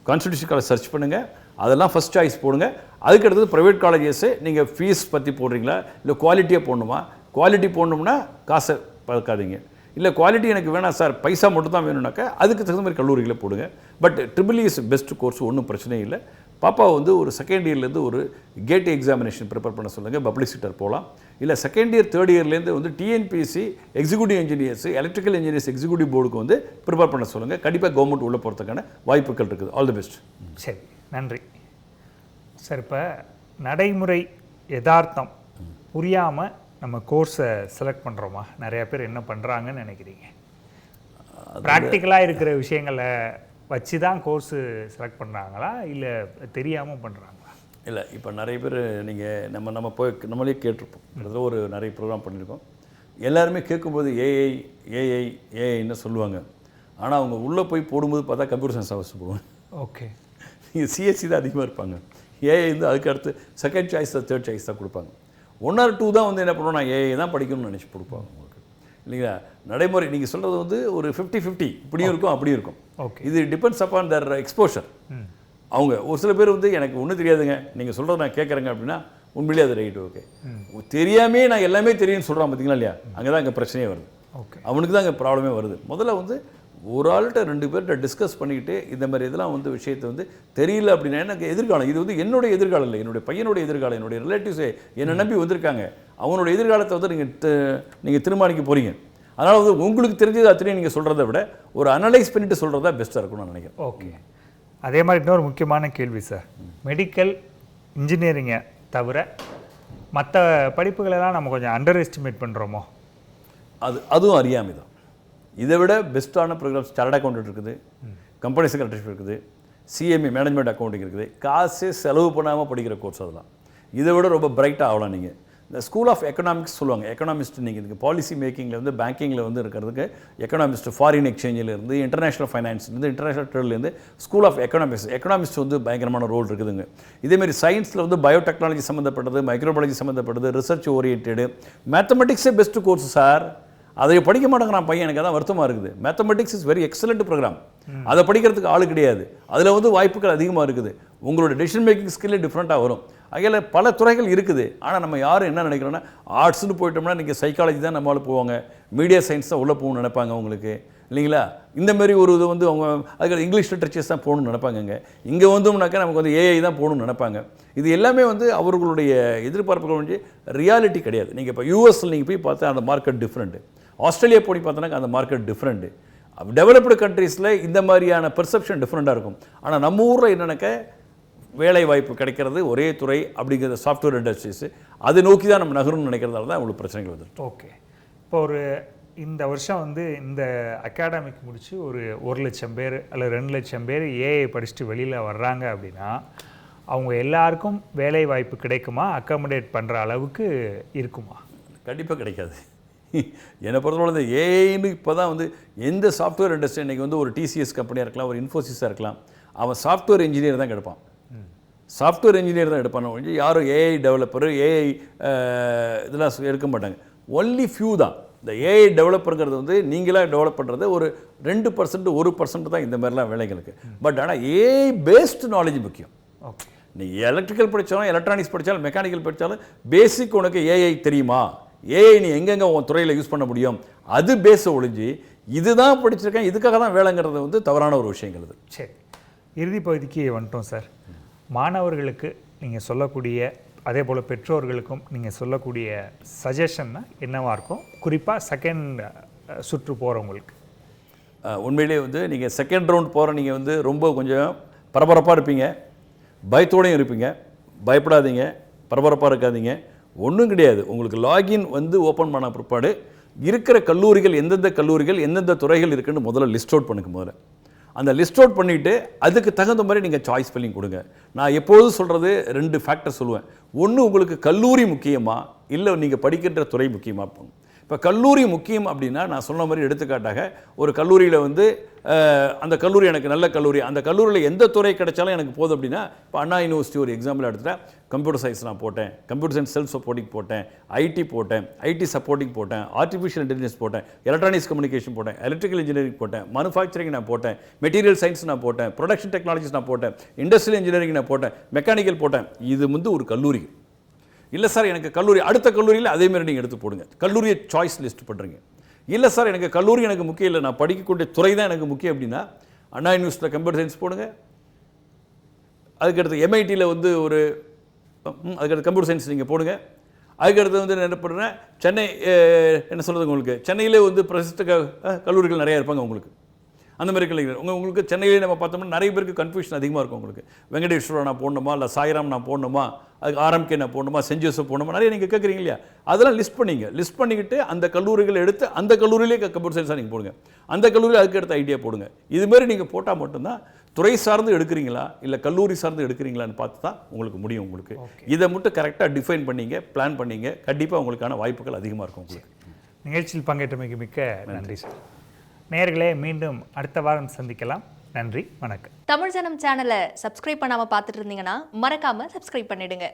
கான்ஸ்டிடியூஷன் காலேஜ் சர்ச் பண்ணுங்கள், அதெல்லாம் ஃபஸ்ட் சாய்ஸ் போடுங்க. அதுக்கடுத்தது ப்ரைவேட் காலேஜஸ்ஸு நீங்கள் ஃபீஸ் பற்றி போடுறீங்களா, இல்லை குவாலிட்டியாக போடணுமா? குவாலிட்டி போடணும்னா காசை பார்க்காதீங்க. இல்லை குவாலிட்டி எனக்கு வேணாம் சார், பைசா மட்டும் தான் வேணும்னாக்கா அதுக்கு தகுந்த மாதிரி கல்லூரிகளை போடுங்க. But triple E is best course, ஒன்றும் பிரச்சனையும் இல்லை. பாப்பா வந்து ஒரு செகண்ட் இயர்லேருந்து ஒரு கேட் எக்ஸாமினேஷன் ப்ரிப்பேர் பண்ண சொல்லுங்கள், பப்ளிக் செக்டர் போகலாம். இல்லை செகண்ட் இயர் தேர்ட் இயர்லேருந்து வந்து TNPSC executive engineers, electrical engineers executive போர்டுக்கு வந்து ப்ரிப்பேர் பண்ண சொல்லுங்கள். கண்டிப்பாக கவர்மெண்ட் உள்ளே போகிறதுக்கான வாய்ப்புகள் இருக்குது. All the best. சரி, நன்றி சார். இப்போ நடைமுறை யதார்த்தம் புரியாமல் நம்ம கோர்ஸை செலக்ட் பண்ணுறோமா? நிறையா பேர் என்ன பண்ணுறாங்கன்னு நினைக்கிறீங்க? ப்ராக்டிக்கலாக இருக்கிற விஷயங்களை வச்சு தான் கோர்ஸு செலக்ட் பண்ணுறாங்களா, இல்லை தெரியாமல் பண்ணுறாங்களா? இல்லை, இப்போ நிறைய பேர் நீங்கள் நம்ம போய் நம்மளே கேட்டிருப்போம். கிட்டத்தட்ட ஒரு நிறைய ப்ரோக்ராம் பண்ணியிருக்கோம். எல்லாருமே கேட்கும்போது ஏஐன்னு சொல்லுவாங்க. ஆனால் அவங்க உள்ளே போய் போடும்போது பார்த்தா கம்ப்யூட்டர் சயின்ஸ் அவசியம் போடுவாங்க. ஓகே. நீங்கள் சிஎஸ்சி தான் அதிகமாக இருப்பாங்க. ஏஐ வந்து அதுக்கு அடுத்து செகண்ட் சாய்ஸ் தான், தேர்ட் சாய்ஸ் தான் கொடுப்பாங்க. 1 or 2 தான் வந்து என்ன பண்ணுவோம், நான் ஏஐ தான் படிக்கணும்னு நினச்சி கொடுப்பாங்க உங்களுக்கு. இல்லைங்களா? நடைமுறை நீங்கள் சொல்கிறது வந்து ஒரு 50-50 இப்படியும் இருக்கும் அப்படியும் இருக்கும். ஓகே. இது டிபெண்ட்ஸ் அப்பான் தர் எக்ஸ்போஷர். அவங்க ஒரு சில பேர் வந்து எனக்கு ஒன்றும் தெரியாதுங்க, நீங்கள் சொல்கிறத நான் கேட்குறேங்க அப்படின்னா உண்மையிலே அது ரைட்டு. ஓகே, தெரியாமே நான் எல்லாமே தெரியும்னு சொல்கிறான் பார்த்தீங்களா இல்லையா? அங்கே தான் இங்கே பிரச்சனையே வருது. ஓகே, அவனுக்கு தான் இங்கே ப்ராப்ளமே வருது. முதல்ல வந்து ஒரு ஆள்கிட்ட 2 பேர்கிட்ட டிஸ்கஸ் பண்ணிக்கிட்டு இந்த மாதிரி இதெல்லாம் வந்து விஷயத்தை வந்து தெரியல அப்படின்னா எனக்கு எதிர்காலம், இது வந்து என்னுடைய எதிர்காலம் இல்லை, என்னுடைய பையனுடைய எதிர்காலம், என்னுடைய ரிலேட்டிவ்ஸே என்னை நம்பி வந்திருக்காங்க, அவனுடைய எதிர்காலத்தை வந்து நீங்கள் தீர்மானிக்க போகிறீங்க. அதனால் வந்து உங்களுக்கு தெரிஞ்சது அத்தனையும் நீங்கள் சொல்கிறத விட ஒரு அனலைஸ் பண்ணிவிட்டு சொல்கிறதா பெஸ்ட்டாக இருக்கும்னு நான் நினைக்கிறேன். ஓகே. அதே மாதிரி இன்னொரு முக்கியமான கேள்வி சார், மெடிக்கல் இன்ஜினியரிங்கை தவிர மற்ற படிப்புகளெல்லாம் நம்ம கொஞ்சம் அண்டர் எஸ்டிமேட் பண்ணுறோமோ? அதுவும் அறியாமை தான். இதை விட பெஸ்ட்டான ப்ரோக்ராம்ஸ் சார்ட் அக்கௌண்ட் இருக்குது, கம்பெனி செக்ரட்டரிஷிப் இருக்குது, சிஎம்ஏ மேனேஜ்மெண்ட் அக்கௌண்டிங் இருக்குது. காசே செலவு பண்ணாமல் படிக்கிற கோர்ஸ் அதெல்லாம். இதை விட ரொம்ப பிரைட்டாக ஆகலாம். நீங்கள் இந்த ஸ்கூல் ஆஃப் எக்கனாமிக்ஸ் சொல்லுவாங்க. எக்கனாமிஸ்ட் நீங்கள் இதுக்கு பாலிசி மேக்கிங்கில் வந்து பேங்கிங்கில் வந்து இருக்கிறதுக்கு எக்கனாமிஸ்ட், ஃபாரின் எக்ஸ்சேஞ்சிலேருந்து, இன்டர்நேஷனல் ஃபைனான்ஸ்லேருந்து, இன்டர்நேஷனல் ட்ரேட்லேருந்து ஸ்கூல் ஆஃப் எக்கனாமிக்ஸ் வந்து பயங்கரமான ரோல் இருக்குதுங்க. இதேமாரி சயின்ஸில் வந்து பயோடெக்னாலஜி சம்மந்தப்பட்டது, மைக்ரோபாலஜி சம்மந்தப்பட்டது, ரிசர்ச் ஓரியன்டு, மேத்தமெட்டிக்ஸே பெஸ்ட்டு கோர்ஸ் சார். அதை படிக்க மாட்டேங்கிறான் பையன், எனக்கு அதான் வருத்தமாக இருக்குது. Mathematics is very excellent program. அதை படிக்கிறதுக்கு ஆள் கிடையாது. அதில் வந்து வாய்ப்புகள் அதிகமாக இருக்குது. உங்களோட டெசிஷன் மேக்கிங் ஸ்கில்லே டிஃப்ரெண்ட்டாக வரும். அதில் பல துறைகள் இருக்குது. ஆனால் நம்ம யாரும் என்ன நினைக்கிறோன்னா, ஆர்ட்ஸ்னு போயிட்டோம்னா நீங்கள் சைக்காலஜி தான் நம்மளால் போவாங்க, மீடியா சயின்ஸ் தான் உள்ளே போகணும்னு நினைப்பாங்க உங்களுக்கு, இல்லைங்களா? இந்தமாரி ஒரு இது வந்து அவங்க அதுக்கு இங்கிலீஷ் லிட்ரேச்சர்ஸ் தான் போகணும்னு நினைப்பாங்கங்க. இங்கே வந்தோம்னாக்கா நமக்கு வந்து ஏஐ தான் போகணும்னு நினைப்பாங்க. இது எல்லாமே வந்து அவர்களுடைய எதிர்பார்ப்புகள் வந்து ரியாலிட்டி கிடையாது. நீங்கள் இப்போ யூஎஸில் நீங்கள் போய் பார்த்தா அந்த மார்க்கெட் டிஃப்ரெண்ட்டு, ஆஸ்திரேலியா போய் பார்த்தோன்னா அந்த மார்க்கெட் டிஃப்ரெண்ட்டு. டெவலப்டு கண்ட்ரீஸில் இந்த மாதிரியான பெர்செப்ஷன் டிஃப்ரெண்ட்டாக இருக்கும். ஆனால் நம்ம ஊரில் என்னென்னாக்க வேலை வாய்ப்பு கிடைக்கிறது ஒரே துறை அப்படிங்கிற சாஃப்ட்வேர் இண்டஸ்ட்ரீஸு, அதை நோக்கி தான் நம்ம நகரும்னு நினைக்கிறதால தான் உங்களுக்கு பிரச்சனைகள் வருது. ஓகே, இப்போ இந்த வருஷம் வந்து இந்த அகாடமிக் முடித்து ஒரு 1,00,000 பேர் அல்லது 2,00,000 பேர் ஏஐ படிச்சுட்டு வெளியில் வர்றாங்க அப்படின்னா அவங்க எல்லாருக்கும் வேலை வாய்ப்பு கிடைக்குமா? அக்காமடேட் பண்ணுற அளவுக்கு இருக்குமா? கண்டிப்பாக கிடைக்காது. என்னை பொறுத்தவரை இந்த ஏஐன்னு இப்போ தான் வந்து எந்த சாஃப்ட்வேர் இண்டஸ்ட்ரி இன்றைக்கி வந்து ஒரு டிசிஎஸ் கம்பெனியாக இருக்கலாம், ஒரு இன்ஃபோசிஸாக இருக்கலாம், அவன் சாஃப்ட்வேர் இன்ஜினியர் தான் கிடைப்பான். சாஃப்ட்வேர் இன்ஜினியர் தான் எடுப்பாங்க. யாரும் ஏஐ டெவலப்பரு, ஏஐ இதெல்லாம் எடுக்க மாட்டாங்க. ஒன்லி ஃபியூ தான். இந்த ஏஐ டெவலப்பருங்கிறது வந்து நீங்களாக டெவலப் பண்ணுறது ஒரு 2%, 1% தான் இந்த மாதிரிலாம் வேலைகளுக்கு. பட் ஆனால் ஏஐ பேஸ்டு நாலேஜ் முக்கியம். ஓகே, நீங்கள் எலக்ட்ரிக்கல் படித்தாலும், எலக்ட்ரானிக்ஸ் படித்தாலும், மெக்கானிக்கல் படித்தாலும் பேசிக் உனக்கு ஏஐ தெரியுமா, ஏஐ நீ எங்கெங்கே உன் துறையில் யூஸ் பண்ண முடியும், அது பேஸை ஒழிஞ்சு இதுதான் படிச்சிருக்கேன் இதுக்காக தான் வேலைங்கிறது வந்து தவறான ஒரு விஷயங்கள். இது சரி, இறுதி பகுதிக்கு வந்துட்டோம் சார். மாணவர்களுக்கு நீங்கள் சொல்லக்கூடிய, அதே போல் பெற்றோர்களுக்கும் நீங்கள் சொல்லக்கூடிய சஜஷன்னா என்னவாக இருக்கும்? குறிப்பாக செகண்ட் சுற்று போகிறவங்களுக்கு. உண்மையிலே வந்து நீங்கள் செகண்ட் ரவுண்ட் போகிற நீங்கள் வந்து ரொம்ப கொஞ்சம் பரபரப்பாக இருப்பீங்க, பயத்தோடையும் இருப்பீங்க. பயப்படாதீங்க, பரபரப்பாக இருக்காதீங்க, ஒன்றும் கிடையாது. உங்களுக்கு லாகின் வந்து ஓப்பன் பண்ண பிற்பாடு இருக்கிற கல்லூரிகள், எந்தெந்த கல்லூரிகள் எந்தெந்த துறைகள் இருக்குன்னு முதல்ல லிஸ்ட் அவுட் பண்ணுங்க. முதல்ல அந்த லிஸ்ட் அவுட் பண்ணிவிட்டு அதுக்கு தகுந்த மாதிரி நீங்கள் சாய்ஸ் ஃபில்லிங் கொடுங்க. நான் எப்போதும் சொல்கிறது 2 ஃபேக்டர் சொல்லுவேன். ஒன்று, உங்களுக்கு கல்லூரி முக்கியமா இல்லை நீங்கள் படிக்கின்ற துறை முக்கியமா? இப்போ கல்லூரி முக்கியம் அப்படின்னா நான் சொன்ன மாதிரி எடுத்துக்காட்டாக ஒரு கல்லூரியில் வந்து அந்த கல்லூரி எனக்கு நல்ல கல்லூரி, அந்த கல்லூரியில் எந்த துறை கிடைச்சாலும் எனக்கு போதும் அப்படின்னா, இப்போ அண்ணா யூனிவர்சிட்டி ஒரு எக்ஸாம்பிள் எடுத்துகிட்டேன். கம்ப்யூட்டர் சயின்ஸ் நான் போட்டேன், கம்ப்யூட்டர் சயின்ஸ் செல்ஃப் சப்போர்ட்டிங் போட்டேன், ஐடி போட்டேன், ஐடி சப்போர்ட்டிங் போட்டேன், ஆர்டிஃபிஷியல் இன்டெலிஜென்ஸ் போட்டேன், எலக்ட்ரானிக்ஸ் கம்யூனிகேஷன் போட்டேன், எலக்ட்ரிக்கல் இன்ஜினியரிங் போட்டேன், மேனுஃபேக்சரிங் நான் போட்டேன், மெட்டீரியல் சயின்ஸ் நான் போட்டேன், ப்ரொடக்ஷன் டெக்னாலஜிஸ் நான் போட்டேன், இண்டஸ்ட்ரியல் இன்ஜினியரிங் நான் போட்டேன், மெக்கானிக்கல் போட்டேன். இது வந்து ஒரு கல்லூரி. இல்லை சார் எனக்கு கல்லூரி, அடுத்த கல்லூரியில் அதேமாதிரி நீங்கள் எடுத்து போடுங்க. கல்லூரியை சாய்ஸ் லிஸ்ட் பண்ணுறீங்க. இல்லை சார் எனக்கு கல்லூரி எனக்கு முக்கியம் இல்லை, நான் படிக்கக்கூடிய துறை தான் எனக்கு முக்கியம் அப்படின்னா அண்ணா யூனிவர்சிட்டியில் கம்ப்யூட்டர் சயின்ஸ் போடுங்க. அதுக்கடுத்து எம்ஐடியில் வந்து ஒரு அதுக்கடுத்து கம்ப்யூட்டர் சயின்ஸ் நீங்கள் போடுங்க. அதுக்கடுத்து வந்து என்ன பண்ணுறேன், சென்னை என்ன சொல்கிறது, உங்களுக்கு சென்னையிலே வந்து பிரசித்த கல்லூரிகள் நிறையா இருப்பாங்க உங்களுக்கு. அந்த மாதிரி கல்லூரிகள் உங்களுக்கு சென்னையிலே நம்ம பார்த்தோம்னா நிறைய பேருக்கு கன்ஃபியூஷன் அதிகமாக இருக்கும். உங்களுக்கு வெங்கடேஸ்வரா நான் போடணுமா, இல்லை சாய்ராம் நான் போடணுமா, அதுக்கு ஆர்எம்கே நான் போடணுமா, சென்ட் ஜோசப் போடணுமா, நிறைய நீங்கள் கேட்குறீங்க இல்லையா? அதெல்லாம் லிஸ்ட் பண்ணிங்க. லிஸ்ட் பண்ணிக்கிட்டு அந்த கல்லூரிகள் எடுத்து அந்த கல்லூரியிலே கம்ப்யூட்டர் சயின்ஸாக நீங்கள் போடுங்க. அந்த கல்லூரியில் அதுக்கு எடுத்த ஐடியா போடுங்க. இதுமாரி நீங்கள் போட்டால் மட்டும்தான் துறை சார்ந்து எடுக்கிறீங்களா இல்லை கல்லூரி சார்ந்து எடுக்கிறீங்களான்னு பார்த்து தான் உங்களுக்கு முடியும். உங்களுக்கு இதை மட்டும் கரெக்டாக டிஃபைன் பண்ணிங்க, பிளான் பண்ணிங்க, கண்டிப்பாக உங்களுக்கான வாய்ப்புகள் அதிகமாக இருக்கும். உங்களுக்கு நிகழ்ச்சியில் பங்கேற்றமைக்கு மிக்க நன்றி சார். நேயர்களே, மீண்டும் அடுத்த வாரம் சந்திக்கலாம். நன்றி, வணக்கம். தமிழ் ஜனம் சேனலை சப்ஸ்கிரைப் பண்ணாமல் பார்த்துட்டு இருந்தீங்கன்னா மறக்காமல் சப்ஸ்கிரைப் பண்ணிடுங்க.